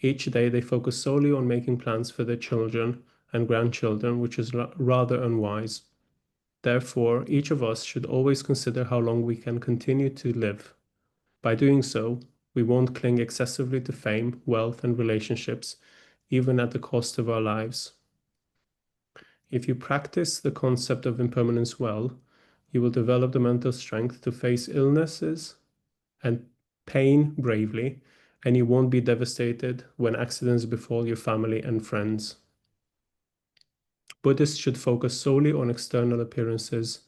Each day they focus solely on making plans for their children and grandchildren, which is rather unwise. Therefore, each of us should always consider how long we can continue to live. By doing so, we won't cling excessively to fame, wealth, and relationships, even at the cost of our lives. If you practice the concept of impermanence well, you will develop the mental strength to face illnesses and pain bravely, and you won't be devastated when accidents befall your family and friends. Buddhists should focus solely on external appearances.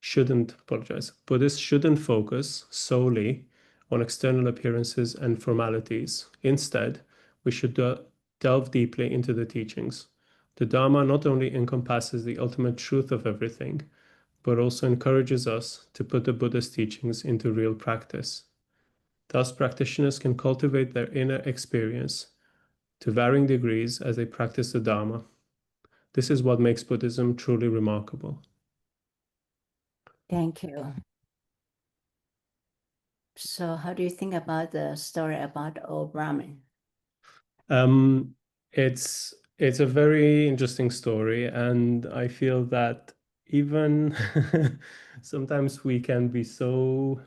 Buddhists shouldn't focus solely on external appearances and formalities. Instead, we should delve deeply into the teachings. The Dharma not only encompasses the ultimate truth of everything, but also encourages us to put the Buddha's teachings into real practice. Thus, practitioners can cultivate their inner experience to varying degrees as they practice the Dharma. This is what makes Buddhism truly remarkable. Thank you. So how do you think about the story about old Brahmin? It's a very interesting story, and I feel that even sometimes we can be so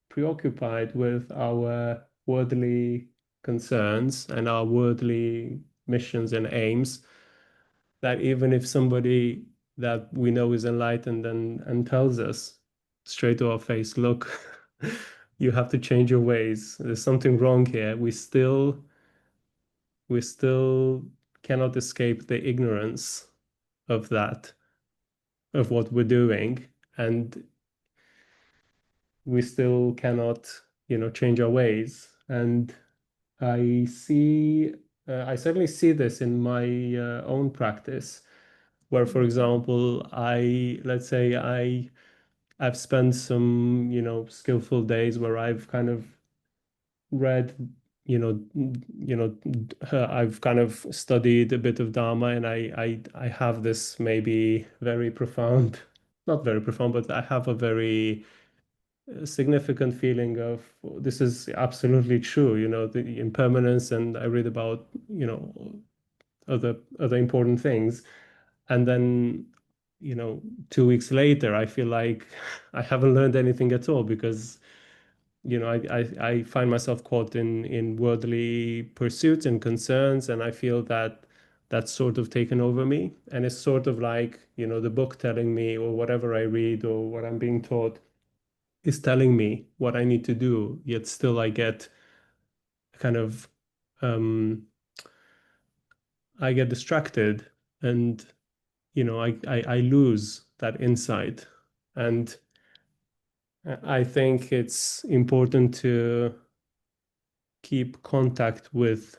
preoccupied with our worldly concerns and our worldly missions and aims that even if somebody that we know is enlightened and tells us straight to our face, "Look, you have to change your ways. There's something wrong here," we still cannot escape the ignorance of that, of what we're doing, and we still cannot, change our ways. And I certainly see this in my own practice, where, for example, let's say I've spent some, skillful days where I've kind of read, I've kind of studied a bit of Dharma, and I have this maybe very profound, not very profound, but I have a very significant feeling of this is absolutely true, the impermanence, and I read about, other important things. And then, 2 weeks later, I feel like I haven't learned anything at all because, I find myself caught in worldly pursuits and concerns, and I feel that that's sort of taken over me. And it's sort of like, the book telling me, or whatever I read, or what I'm being taught is telling me what I need to do, yet still I get kind of I get distracted, and I lose that insight. And I think it's important to keep contact with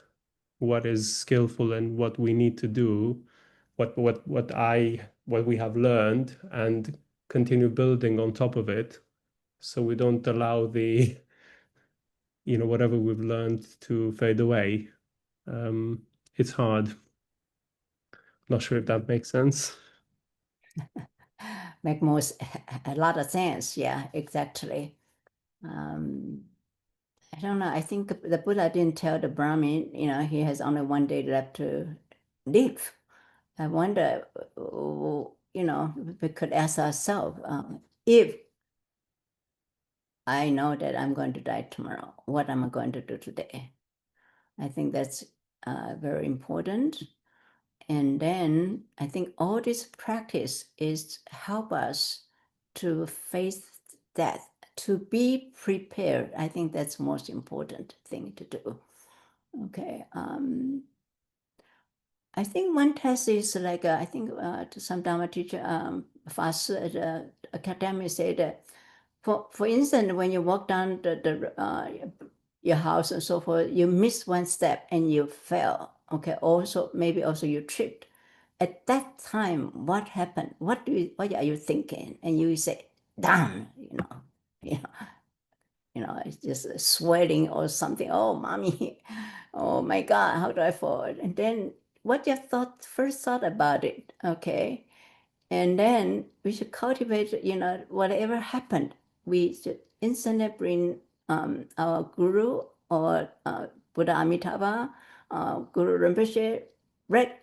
what is skillful and what we need to do, what we have learned, and continue building on top of it, so we don't allow the whatever we've learned to fade away. It's hard. Not sure if that makes sense. Make a lot of sense. Yeah, exactly. I don't know. I think the Buddha didn't tell the Brahmin, he has only one day left to live. I wonder, we could ask ourselves, if I know that I'm going to die tomorrow, what am I going to do today? I think that's very important. And then I think all this practice is help us to face death, to be prepared. I think that's the most important thing to do. Okay. I think one test is like, I think some Dharma teacher, Fast at the academy said that, for instance, when you walk down your house and so forth, you miss one step and you fell. Okay. Also, maybe also you tripped. At that time, what happened? What are you thinking? And you say, down, it's just sweating or something. Oh, mommy, oh my God, how do I fall? And then what your first thought about it, okay? And then we should cultivate, whatever happened, we should instantly bring our guru or Buddha Amitabha, Guru Rinpoche, right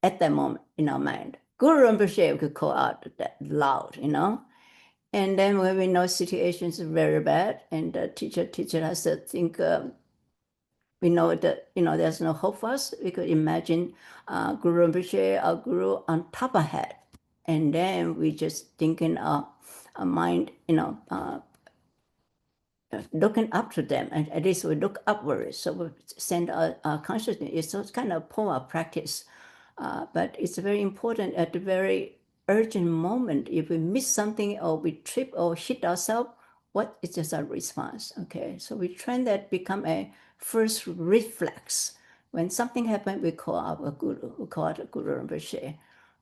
at that moment in our mind. Guru Rinpoche, we could call out that loud, And then when we know situations are very bad, and the teacher us to think, we know that, there's no hope for us, we could imagine Guru Rinpoche, our guru, on top of head. And then we just thinking our mind, looking up to them, and at least we look upwards. So we send our consciousness. It's those kind of power practice. But it's very important at the very urgent moment. If we miss something or we trip or hit ourselves, what is just our response? Okay, so we train that become a first reflex. When something happens, we call out a guru. We call it a Guru Rinpoche.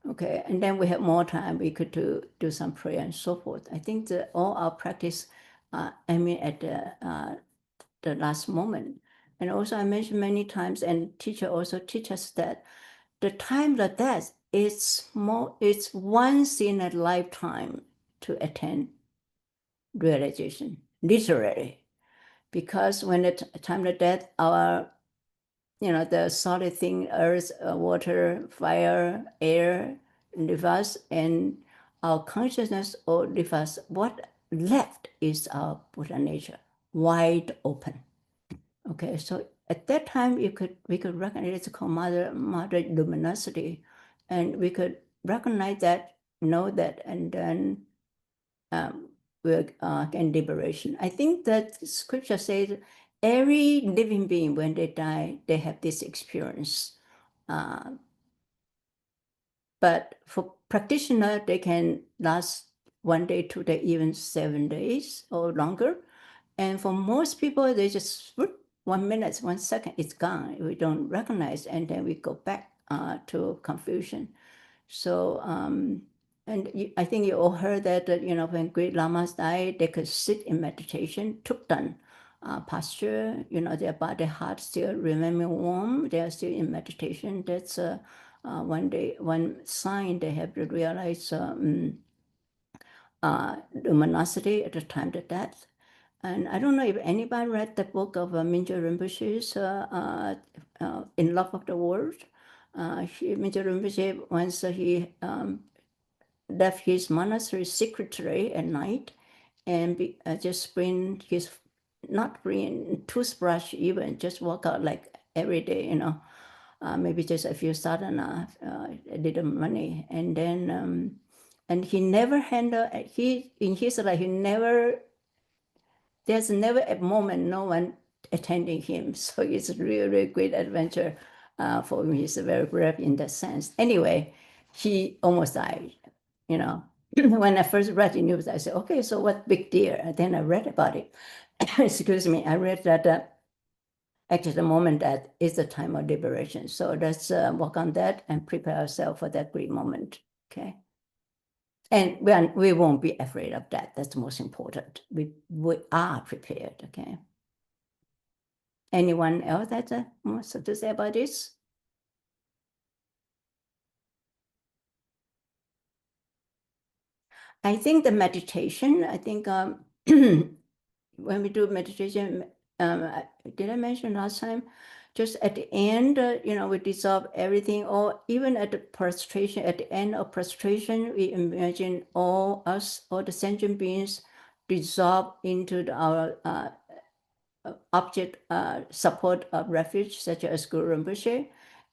Okay, and then we have more time. We could do some prayer and so forth. I think that all our practice, at the last moment. And also I mentioned many times, and teacher also teach us that the time of death it's once in a lifetime to attain realization, literally. Because when the time of death, our, the solid thing, earth, water, fire, air, leave us, and our consciousness all leave us. What left is our Buddha nature, wide open. Okay, so at that time we could recognize it's called mother luminosity, and we could recognize that, know that, and then we gain liberation. I think that scripture says every living being, when they die, they have this experience. But for practitioner, they can last 1 day, 2 days, even 7 days or longer. And for most people, they just 1 minute, 1 second, it's gone. We don't recognize, and then we go back to confusion. So, I think you all heard that, when great lamas died, they could sit in meditation, tuktan posture, their body, heart still remain warm. They are still in meditation. That's one sign they have to realize luminosity at the time of death. And I don't know if anybody read the book of Mingyur Rinpoche's In Love of the World. Mingyur Rinpoche, once he left his monastery secretly at night, and just not bring toothbrush even, just walk out like every day, maybe just a few sadhana, a little money. And then, and he never handled, in his life, there's never a moment no one attending him. So it's really, really great adventure for him. He's very brave in that sense. Anyway, he almost died, when I first read the news, I said, okay, so what big deal? And then I read about it. Excuse me, I read that actually the moment that is the time of liberation. So let's work on that and prepare ourselves for that great moment, okay? And we won't be afraid of that. That's most important. We are prepared, okay? Anyone else that wants to say about this? I think the meditation, when we do meditation, did I mention last time? Just at the end, we dissolve everything, or even at the prostration, at the end of prostration, we imagine all the sentient beings dissolve into our object support of refuge, such as Guru Rinpoche,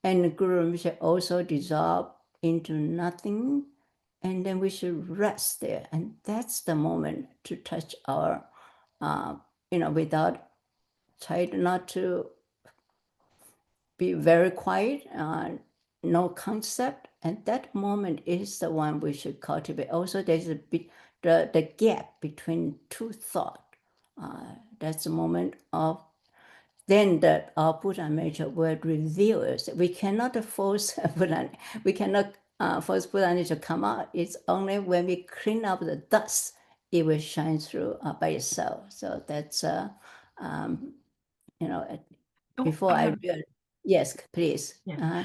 and Guru Rinpoche also dissolve into nothing, and then we should rest there, and that's the moment to touch our, without try not to be very quiet, no concept, and that moment is the one we should cultivate. Also, there's a bit the gap between two thoughts. That's the moment of then that our Buddha nature will reveal us. We cannot force Buddha, we cannot force Buddha nature to come out. It's only when we clean up the dust, it will shine through by itself. So that's before I do. Yes, please. Yeah.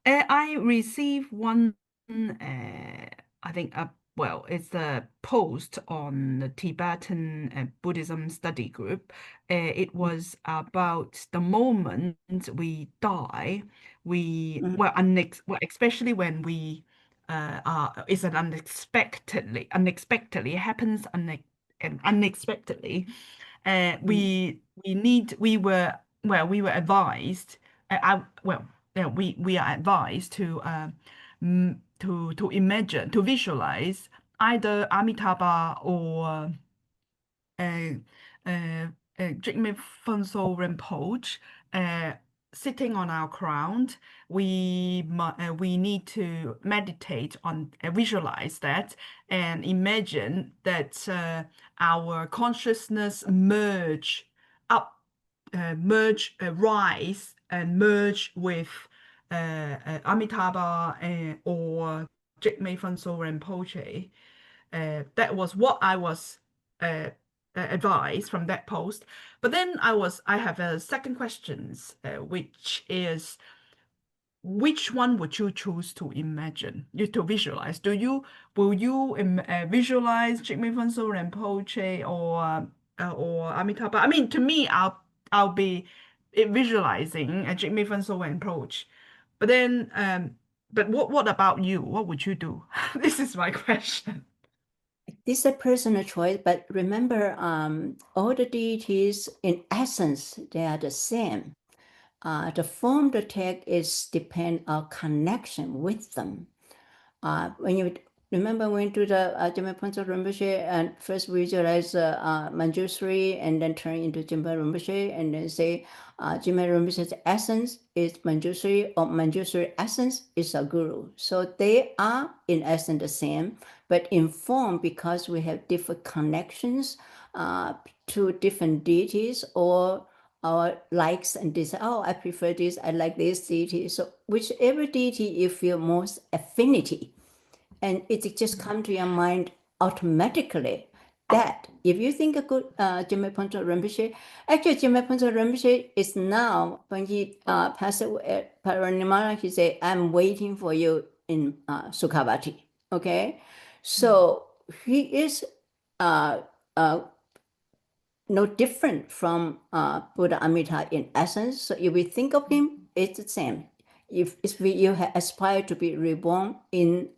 I received one, I think, well, it's a post on the Tibetan Buddhism study group. It was about the moment we die, well, especially when we it's an unexpectedly it happens unexpectedly. We were advised. We are advised to imagine, to visualize either Amitabha or Jigme Phunso Rinpoche sitting on our crown. We need to meditate on, visualize that, and imagine that our consciousness rise and merge with Amitabha or Jigme Phunso Rinpoche. That was what I was advised from that post. But then I have a second questions, which is, which one would you choose to imagine, to visualize? Will you visualize Jigme Phunso Rinpoche or Amitabha? I mean, to me, I'll be visualizing a Jigme Phunso Rinpoche. But then, but what about you? What would you do? This is my question. This is a personal choice, but remember, all the deities, in essence, they are the same. The form they take is depend on connection with them. When you remember when to the Jigme Phunso Rinpoche and first visualize Manjushri and then turn into Jigme Rinpoche and then say Jigme Rinpoche's essence is Manjushri or Manjushri essence is a guru. So they are in essence the same, but in form, because we have different connections to different deities or our likes and desire. Oh, I prefer this, I like this deity. So whichever deity you feel most affinity, and it just come to your mind automatically. That if you think a good Jigme Phunso Rinpoche, actually Jigme Phunso Rinpoche is now, when he passed away at Paranimara, he said, I'm waiting for you in Sukhavati. Okay, so he is no different from Buddha Amitabha in essence. So if we think of him, it's the same. If you aspire to be reborn in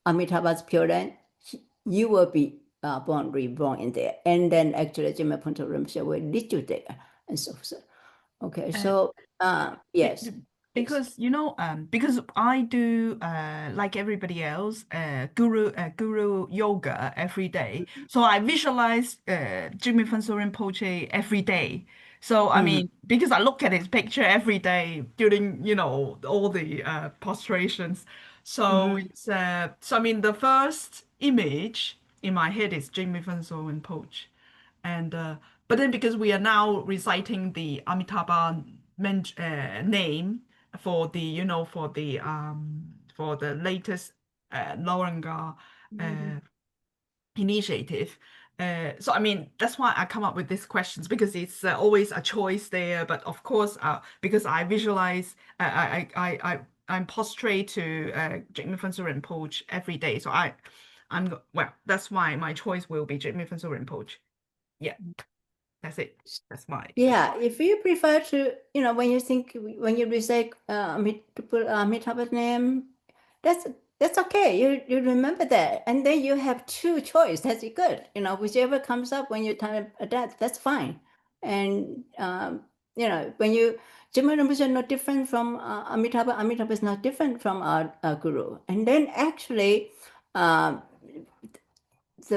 Amitabha's Pure Land, you will be reborn in there. And then actually Jigme Phunso Rinpoche will lead you there. And so forth. Okay, so yes. Because because I do like everybody else, guru yoga every day. So I visualize Jigme Phunso Rinpoche every day. So I mean, because I look at his picture every day during all the prostrations. So it's so I mean the first image in my head is Jimmy Funso and Poach, and but then because we are now reciting the Amitabha name for the for the latest Loranga initiative. So I mean that's why I come up with these questions, because it's always a choice there. But of course, because I visualize, I'm prostrate to Jigme Phuntsho Rinpoche every day. So well, that's why my choice will be Jigme Phuntsho Rinpoche. Yeah, that's it. That's my Yeah, if you prefer to, when you recite to put Amitabha's name, that's okay. You remember that, and then you have two choice. That's good. Whichever comes up when you time that's fine. And when you Jimmy Rinpoche is not different from Amitabha. Amitabha is not different from our guru. And then actually, the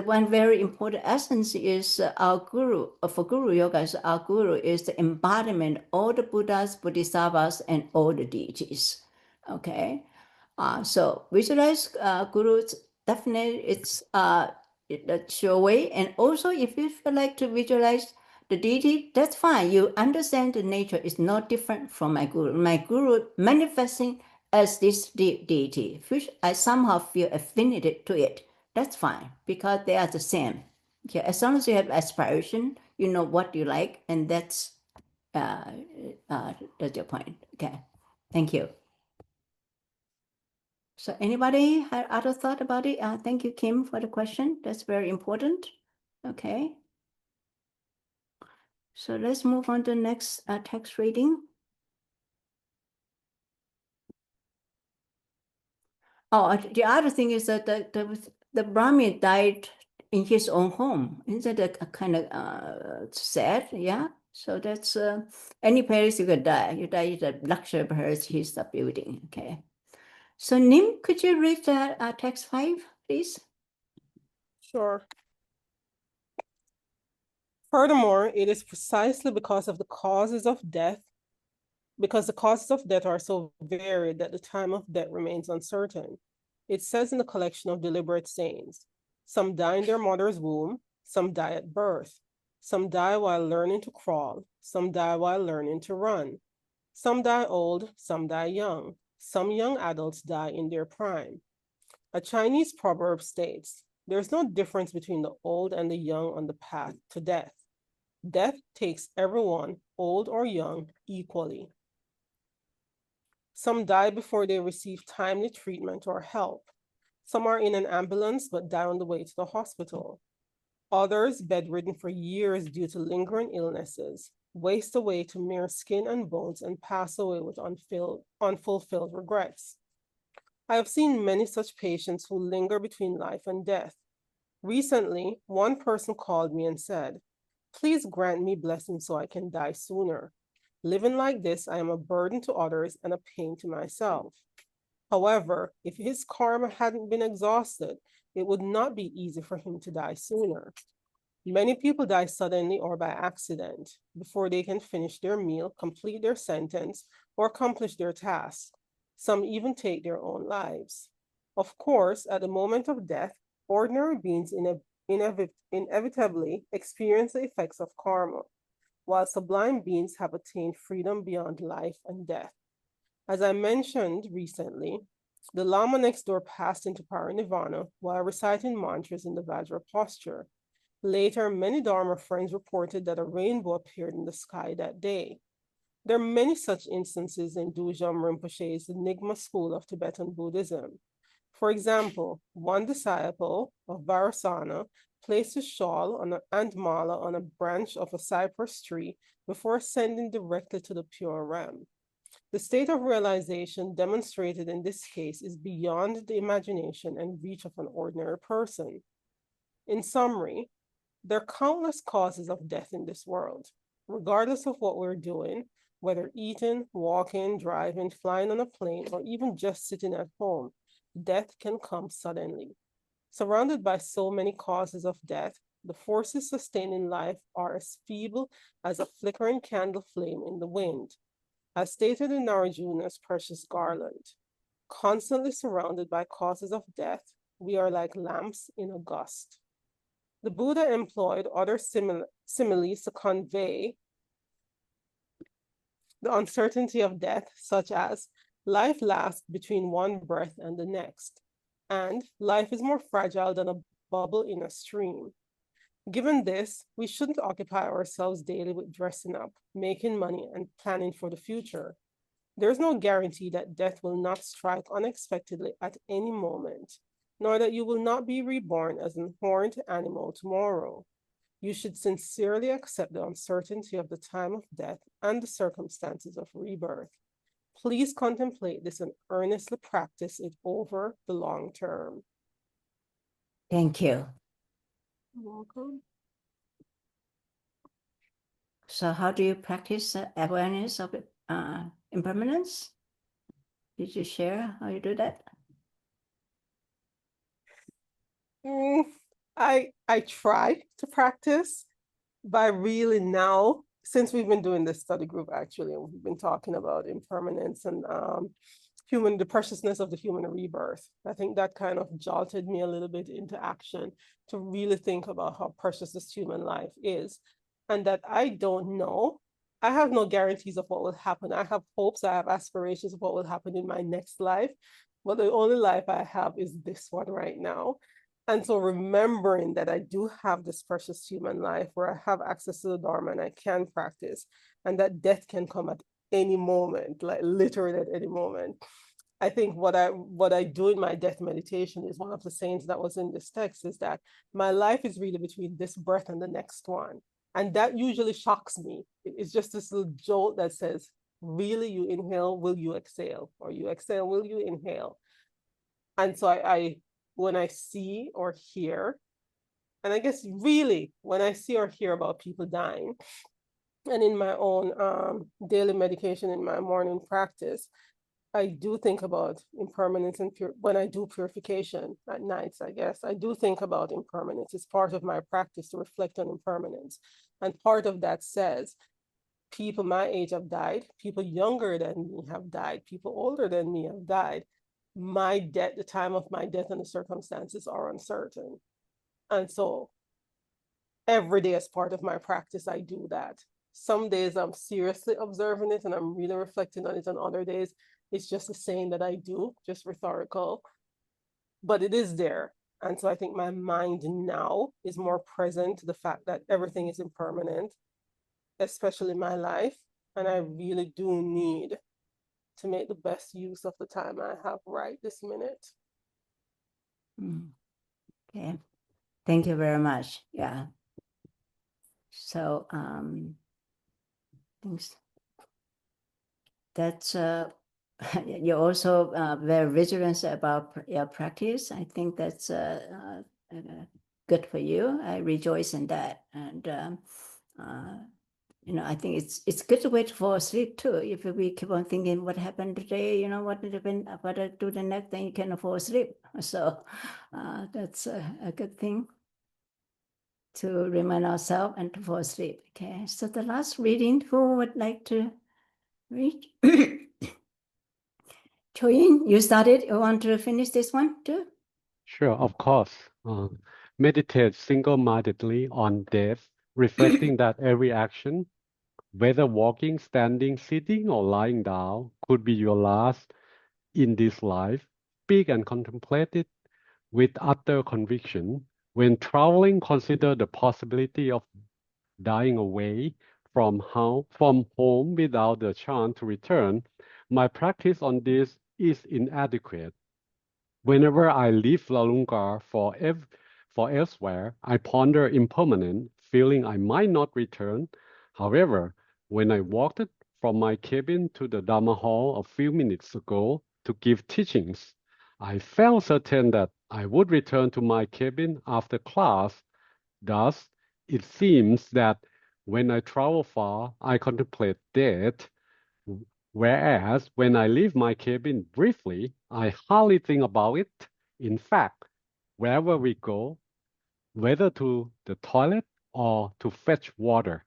one very important essence is our guru. For Guru Yogas, our guru is the embodiment of all the Buddhas, Bodhisattvas, and all the deities. Okay, so visualize gurus. Definitely, it's that's your way. And also, if you feel like to visualize the deity, that's fine. You understand the nature is not different from my guru. My guru manifesting as this deity, which I somehow feel affinity to it. That's fine, because they are the same. Okay, as long as you have aspiration, you know what you like, and that's your point. Okay, thank you. So anybody had other thought about it? Thank you, Kim, for the question. That's very important. Okay. So let's move on to the next text reading. Oh, the other thing is that the Brahmin died in his own home. Isn't that a kind of sad? Yeah. So that's any place you could die. You die in a luxury palace he's the building. Okay. So Nim, could you read text 5, please? Sure. Furthermore, it is precisely because the causes of death are so varied that the time of death remains uncertain. It says in the collection of deliberate sayings, some die in their mother's womb, some die at birth, some die while learning to crawl, some die while learning to run, some die old, some die young, some young adults die in their prime. A Chinese proverb states, there's no difference between the old and the young on the path to death. Death takes everyone, old or young, equally. Some die before they receive timely treatment or help. Some are in an ambulance but die on the way to the hospital. Others, bedridden for years due to lingering illnesses, waste away to mere skin and bones and pass away with unfulfilled regrets. I have seen many such patients who linger between life and death. Recently, one person called me and said, please grant me blessings so I can die sooner. Living like this, I am a burden to others and a pain to myself. However, if his karma hadn't been exhausted, it would not be easy for him to die sooner. Many people die suddenly or by accident before they can finish their meal, complete their sentence, or accomplish their task. Some even take their own lives. Of course, at the moment of death, ordinary beings inevitably experience the effects of karma, while sublime beings have attained freedom beyond life and death. As I mentioned recently, the Lama next door passed into parinirvana while reciting mantras in the Vajra posture. Later, many Dharma friends reported that a rainbow appeared in the sky that day. There are many such instances in Dujam Rinpoche's Enigma school of Tibetan Buddhism. For example, one disciple of Varasana placed his shawl and mala on a branch of a cypress tree before ascending directly to the pure realm. The state of realization demonstrated in this case is beyond the imagination and reach of an ordinary person. In summary, there are countless causes of death in this world. Regardless of what we're doing, whether eating, walking, driving, flying on a plane, or even just sitting at home, death can come suddenly. Surrounded by so many causes of death, the forces sustaining life are as feeble as a flickering candle flame in the wind. As stated in Narjuna's precious garland, Constantly surrounded by causes of death, we are like lamps in a gust. The Buddha employed other similes to convey the uncertainty of death, such as life lasts between one breath and the next, and life is more fragile than a bubble in a stream. Given this, we shouldn't occupy ourselves daily with dressing up, making money, and planning for the future. There's no guarantee that death will not strike unexpectedly at any moment, nor that you will not be reborn as an horned animal tomorrow. You should sincerely accept the uncertainty of the time of death and the circumstances of rebirth. Please contemplate this and earnestly practice it over the long term. Thank you. You're welcome. So how do you practice awareness of impermanence? Did you share how you do that? I try to practice, but really now, since we've been doing this study group actually, and we've been talking about impermanence and the preciousness of the human rebirth. I think that kind of jolted me a little bit into action to really think about how precious this human life is, and that I don't know. I have no guarantees of what will happen. I have hopes, I have aspirations of what will happen in my next life, but the only life I have is this one right now. And so remembering that I do have this precious human life where I have access to the Dharma and I can practice, and that death can come at any moment, like literally at any moment. I think what I do in my death meditation is one of the sayings that was in this text is that my life is really between this breath and the next one. And that usually shocks me. It's just this little jolt that says, really, you inhale, will you exhale? Or you exhale, will you inhale? And so I when I see or hear, and I guess really when I see or hear about people dying, and in my own daily meditation in my morning practice, I do think about impermanence and when I do purification at nights, I guess, I do think about impermanence. It's part of my practice to reflect on impermanence. And part of that says, people my age have died, people younger than me have died, people older than me have died. My death, the time of my death and the circumstances are uncertain. And so every day as part of my practice, I do that. Some days I'm seriously observing it and I'm really reflecting on it. On other days, it's just a saying that I do, just rhetorical, but it is there. And so I think my mind now is more present to the fact that everything is impermanent, especially my life. And I really do need to make the best use of the time I have right this minute. Okay, thank you very much. Yeah. So thanks. That's you're also very vigilant about your practice. I think that's good for you. I rejoice in that, and you know, I think it's good to wait for sleep too. If we keep on thinking what happened today, you know, what happened, what I do the next, then you cannot fall asleep. So that's a good thing to remind ourselves and to fall asleep. Okay, so the last reading, who would like to read? Choyin, you started. You want to finish this one too? Sure, of course. Meditate single-mindedly on death, reflecting that every action, whether walking, standing, sitting, or lying down, could be your last in this life. Speak and contemplate it with utter conviction. When traveling, consider the possibility of dying away from home without the chance to return. My practice on this is inadequate. Whenever I leave Lalungar for elsewhere, I ponder impermanent, feeling I might not return. However, when I walked from my cabin to the Dharma hall a few minutes ago to give teachings, I felt certain that I would return to my cabin after class. Thus, it seems that when I travel far, I contemplate death, whereas when I leave my cabin briefly, I hardly think about it. In fact, wherever we go, whether to the toilet or to fetch water,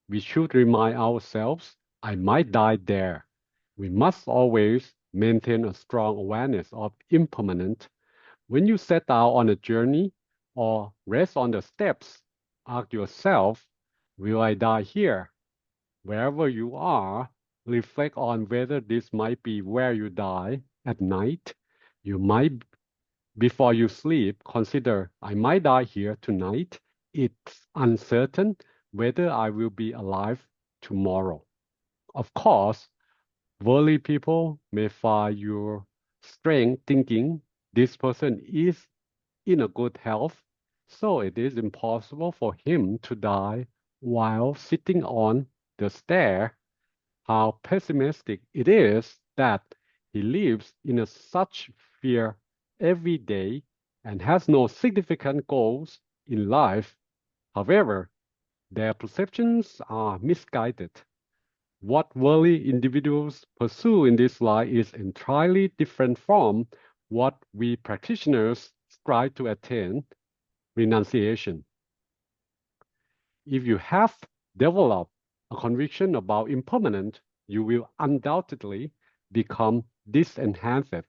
we should remind ourselves, I might die there. We must always Maintain a strong awareness of impermanence. When you set out on a journey or rest on the steps, ask yourself, will I die here? Wherever you are, reflect on whether this might be where you die at night. You might, before you sleep, consider, I might die here tonight. It's uncertain whether I will be alive tomorrow. Of course, worldly people may find your strength thinking this person is in a good health, so it is impossible for him to die while sitting on the stair. How pessimistic it is that he lives in such fear every day and has no significant goals in life. However, their perceptions are misguided. What worldly individuals pursue in this life is entirely different from what we practitioners strive to attain, renunciation. If you have developed a conviction about impermanence, you will undoubtedly become disenhanced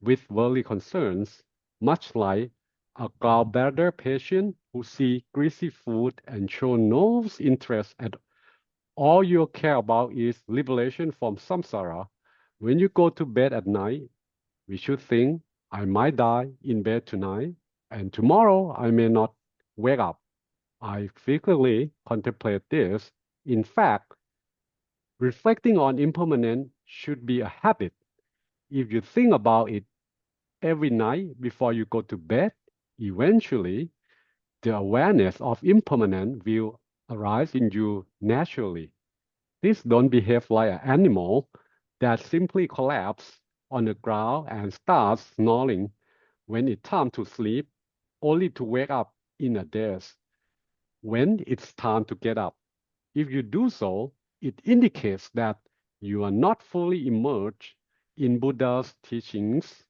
with worldly concerns, much like a gallbladder patient who sees greasy food and shows no interest at all you care about is liberation from samsara. When you go to bed at night, we should think, I might die in bed tonight, and tomorrow I may not wake up. I frequently contemplate this. In fact, reflecting on impermanence should be a habit. If you think about it every night before you go to bed, eventually the awareness of impermanence will arise in you naturally. Please don't behave like an animal that simply collapses on the ground and starts snoring when it's time to sleep, only to wake up in a daze when it's time to get up. If you do so, it indicates that you are not fully immersed in Buddha's teachings.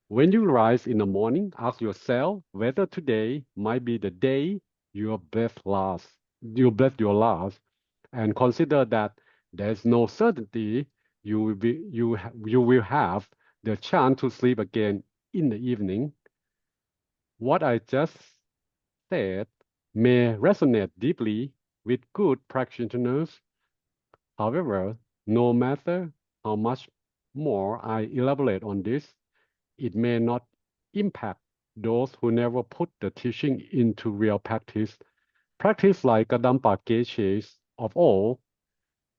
When you rise in the morning, ask yourself whether today might be the day you breath your last, and consider that there's no certainty you will have the chance to sleep again in the evening. What I just said may resonate deeply with good practitioners. However, no matter how much more I elaborate on this, it may not impact those who never put the teaching into real practice. Practice like Kadampa Geshes of all,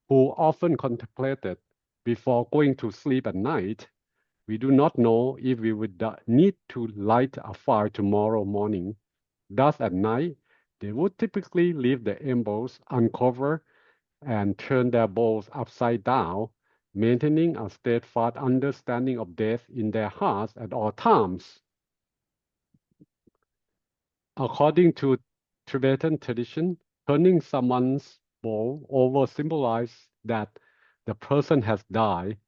who often contemplated before going to sleep at night. We do not know if we would need to light a fire tomorrow morning. Thus, at night, they would typically leave the embers uncovered and turn their bowls upside down, maintaining a steadfast understanding of death in their hearts at all times. According to Tibetan tradition, turning someone's bowl over symbolizes that the person has died.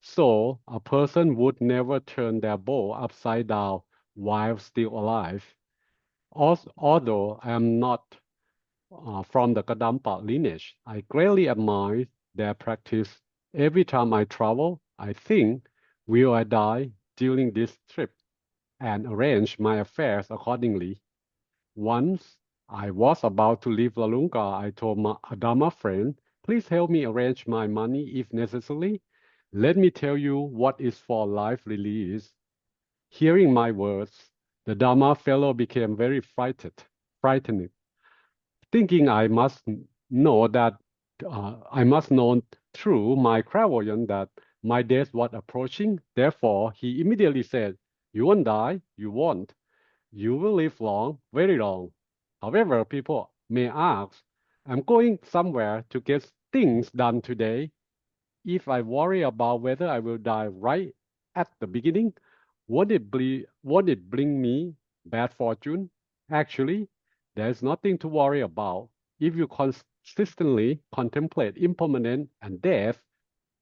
So a person would never turn their bowl upside down while still alive. Although I am not from the Kadampa lineage, I greatly admire their practice. Every time I travel, I think, will I die during this trip, and arrange my affairs accordingly. Once I was about to leave Lalunga, I told my Adama friend, please help me arrange my money if necessary. Let me tell you what is for life release. Hearing my words, the Dharma fellow became very frightened, thinking I must know through my clairvoyance that my death was approaching. Therefore, he immediately said, you won't die, you won't. You will live long, very long. However, people may ask, I'm going somewhere to get things done today. If I worry about whether I will die right at the beginning, won't it bring me bad fortune? Actually, there's nothing to worry about. If you consistently contemplate impermanence and death,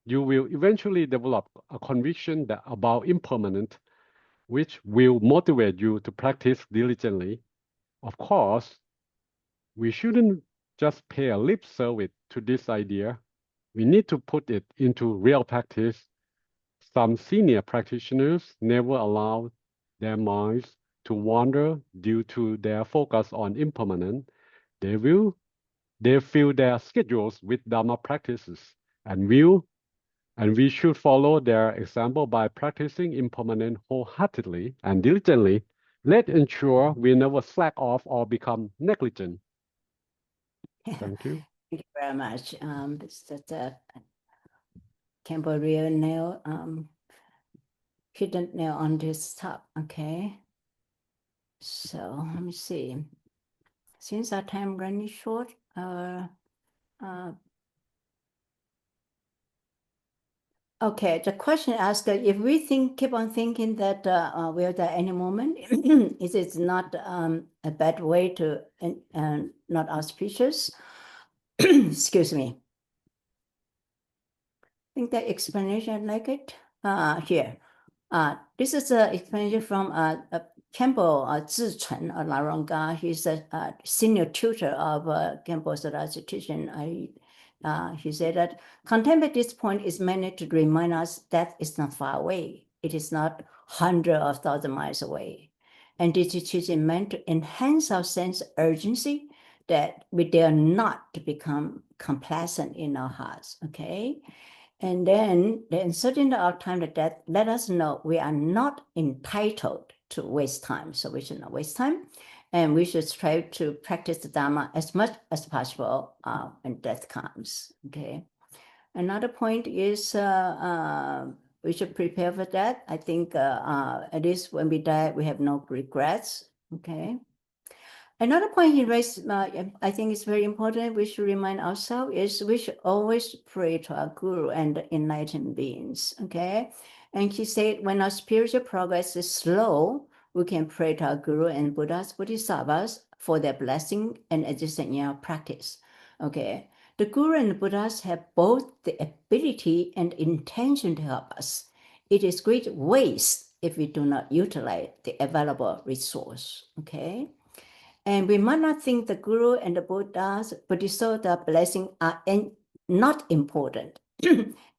you will eventually develop a conviction about impermanence, which will motivate you to practice diligently. Of course, we shouldn't just pay a lip service to this idea. We need to put it into real practice. Some senior practitioners never allow their minds to wander due to their focus on impermanence. They fill their schedules with Dharma practices and we should follow their example by practicing impermanence wholeheartedly and diligently. Let's ensure we never slack off or become negligent. Thank you. Thank you very much. That's Campbell real nail, hidden nail on this top. Okay. So let me see. Since our time running short, okay, the question asked if we keep on thinking that we'll die any moment, is it not a bad way to not auspicious? Excuse me. I think that explanation like it here. This is an explanation from Campbell Zichen or Laronga. He's a senior tutor of Campbell's teaching. He said that contemplate this point is meant to remind us that it's not far away. It is not hundreds of thousand miles away. And this teaching meant to enhance our sense of urgency that we dare not to become complacent in our hearts, okay? And then the uncertainty of time to death let us know we are not entitled to waste time. So we should not waste time. And we should strive to practice the Dharma as much as possible when death comes, okay? Another point is we should prepare for that. I think at least when we die, we have no regrets, okay? Another point he raised, I think is very important, we should remind ourselves, is we should always pray to our Guru and enlightened beings, okay? And he said, when our spiritual progress is slow, we can pray to our Guru and Buddhas, Bodhisattvas for their blessing and assistance in our practice, okay? The Guru and Buddhas have both the ability and intention to help us. It is great waste if we do not utilize the available resource, okay? And we might not think the Guru and the Buddhas, Bodhisattva blessing are not important,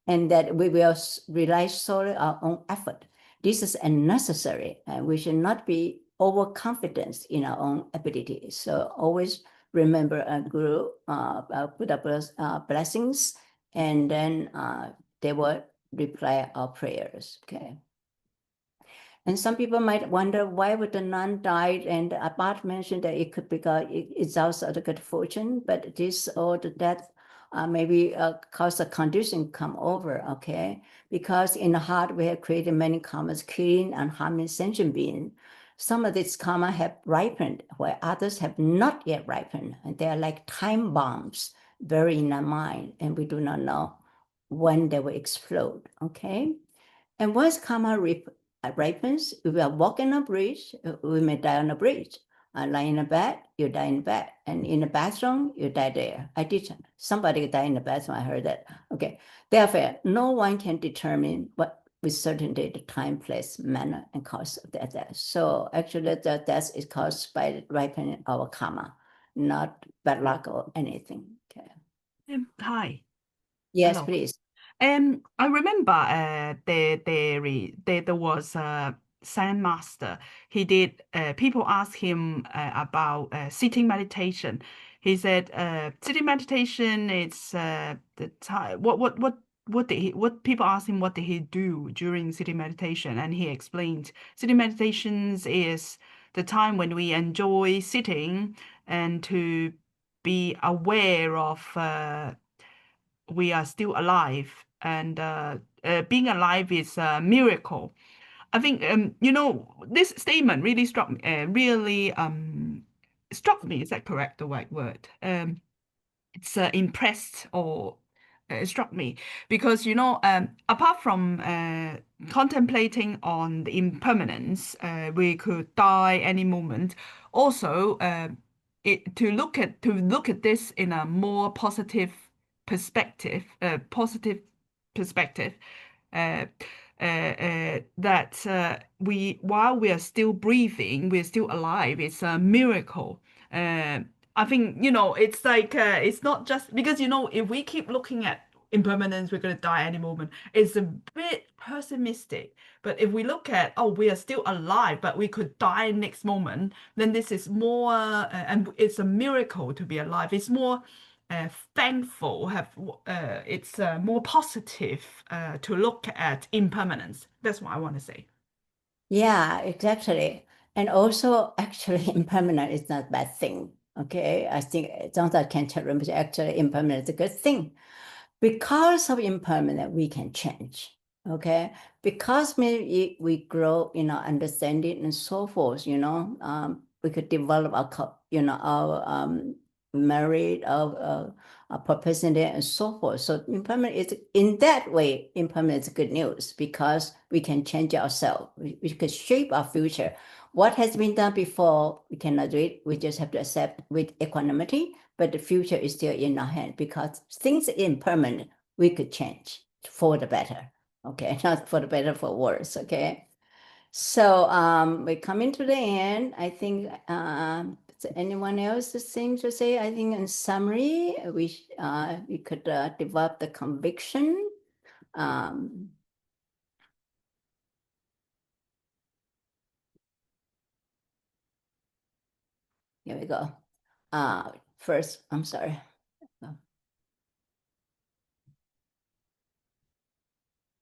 and that we will rely solely on our own effort. This is unnecessary, and we should not be overconfident in our own abilities. So always remember a Guru, Buddha's blessings, and then they will reply our prayers, okay? And some people might wonder why would the nun die? And Abad mentioned that it could be it's also the good fortune, but this or the death maybe cause a condition come over, okay? Because in the heart we have created many karmas, killing and harming sentient beings. Some of these karma have ripened, where others have not yet ripened, and they are like time bombs buried in our mind, and we do not know when they will explode, okay? And once karma ripens, if we are walking on a bridge, we may die on a bridge. Lie in a bed, you die in bed. And in the bathroom, you die there. Somebody died in the bathroom, I heard that. Okay, therefore, no one can determine what with certainty the time, place, manner, and cause of that death. So actually the death is caused by ripening our karma, not bad luck or anything. Okay. Hi. Yes, Hello. please. I remember there was a Zen master. He did. People asked him about sitting meditation. He said, "Sitting meditation is the time. What people asked him what did he do during sitting meditation, and he explained sitting meditations is the time when we enjoy sitting and to be aware of." We are still alive, and being alive is a miracle. I think this statement really struck me. Struck me. Is that correct? The right word? It's impressed or it struck me because apart from contemplating on the impermanence, we could die any moment. Also, to look at this in a more positive perspective, that while we are still breathing, we're still alive. It's a miracle. I think it's like it's not just because if we keep looking at impermanence, we're going to die any moment. It's a bit pessimistic. But if we look at, oh, we are still alive, but we could die next moment, then this is more, and it's a miracle to be alive. It's more thankful, it's more positive to look at impermanence. That's what I want to say. Yeah, exactly. And also, actually, impermanent is not a bad thing. Okay, I think Zhangzhou can tell you, actually, impermanent is a good thing. Because of impermanent, we can change. Okay, because maybe we grow in our understanding and so forth. We could develop our merit, our propensity, and so forth. So impermanent is, in that way, impermanent is good news because we can change ourselves. We could shape our future. What has been done before, we cannot do it. We just have to accept with equanimity. But the future is still in our hand because things are impermanent. We could change for the better. Okay, not for the better, for worse. Okay. So we're coming to the end. I think is anyone else thing to say? I think in summary, we could develop the conviction. Here we go. First, I'm sorry.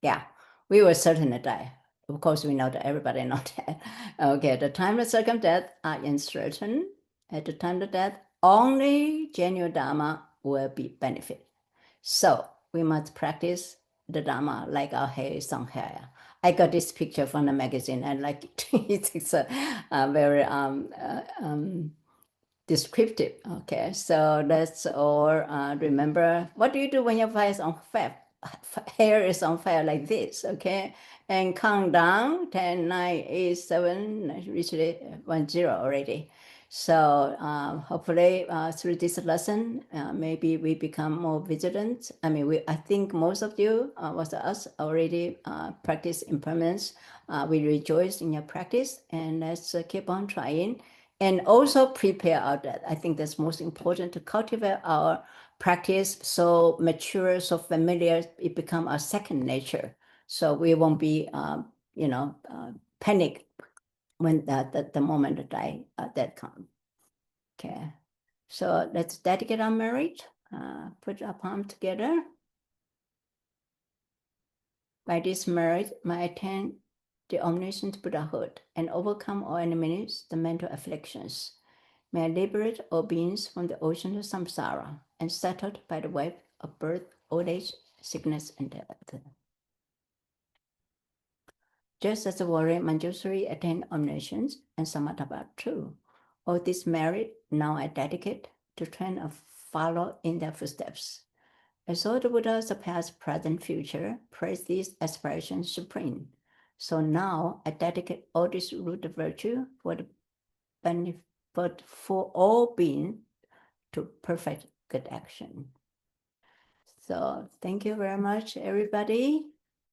Yeah, we will certainly die. Of course, we know that everybody knows that. Okay, the time of circumdeath are uncertain. At the time of death, only genuine Dharma will be benefit. So we must practice the Dharma like our hair is on hair. I got this picture from the magazine and like it. It's a very descriptive. Okay, so that's all. Remember, what do you do when your fire is on fire? Hair is on fire like this, okay? And count down 10, 9, 8, 7, literally 1, 0 already. So hopefully through this lesson, maybe we become more vigilant. I mean, I think most of you, was us, already practice impermanence. We rejoice in your practice, and let's keep on trying. And also prepare our death. I think that's most important, to cultivate our practice so mature, so familiar, it become our second nature. So we won't be, panic when the moment that comes. Okay, so let's dedicate our merit. Put our palm together. By this merit, may I attain the omniscient Buddhahood and overcome all enemies, the mental afflictions. May I liberate all beings from the ocean of samsara and settled by the wave of birth, old age, sickness, and death. Just as the warrior Manjushri attained omniscience and Samattabha too, all this merit now I dedicate to train and follow in their footsteps. As all the Buddhas of past, present, future praise these aspirations supreme. So now I dedicate all this root of virtue for the benefit for all beings to perfect good action. So thank you very much, everybody.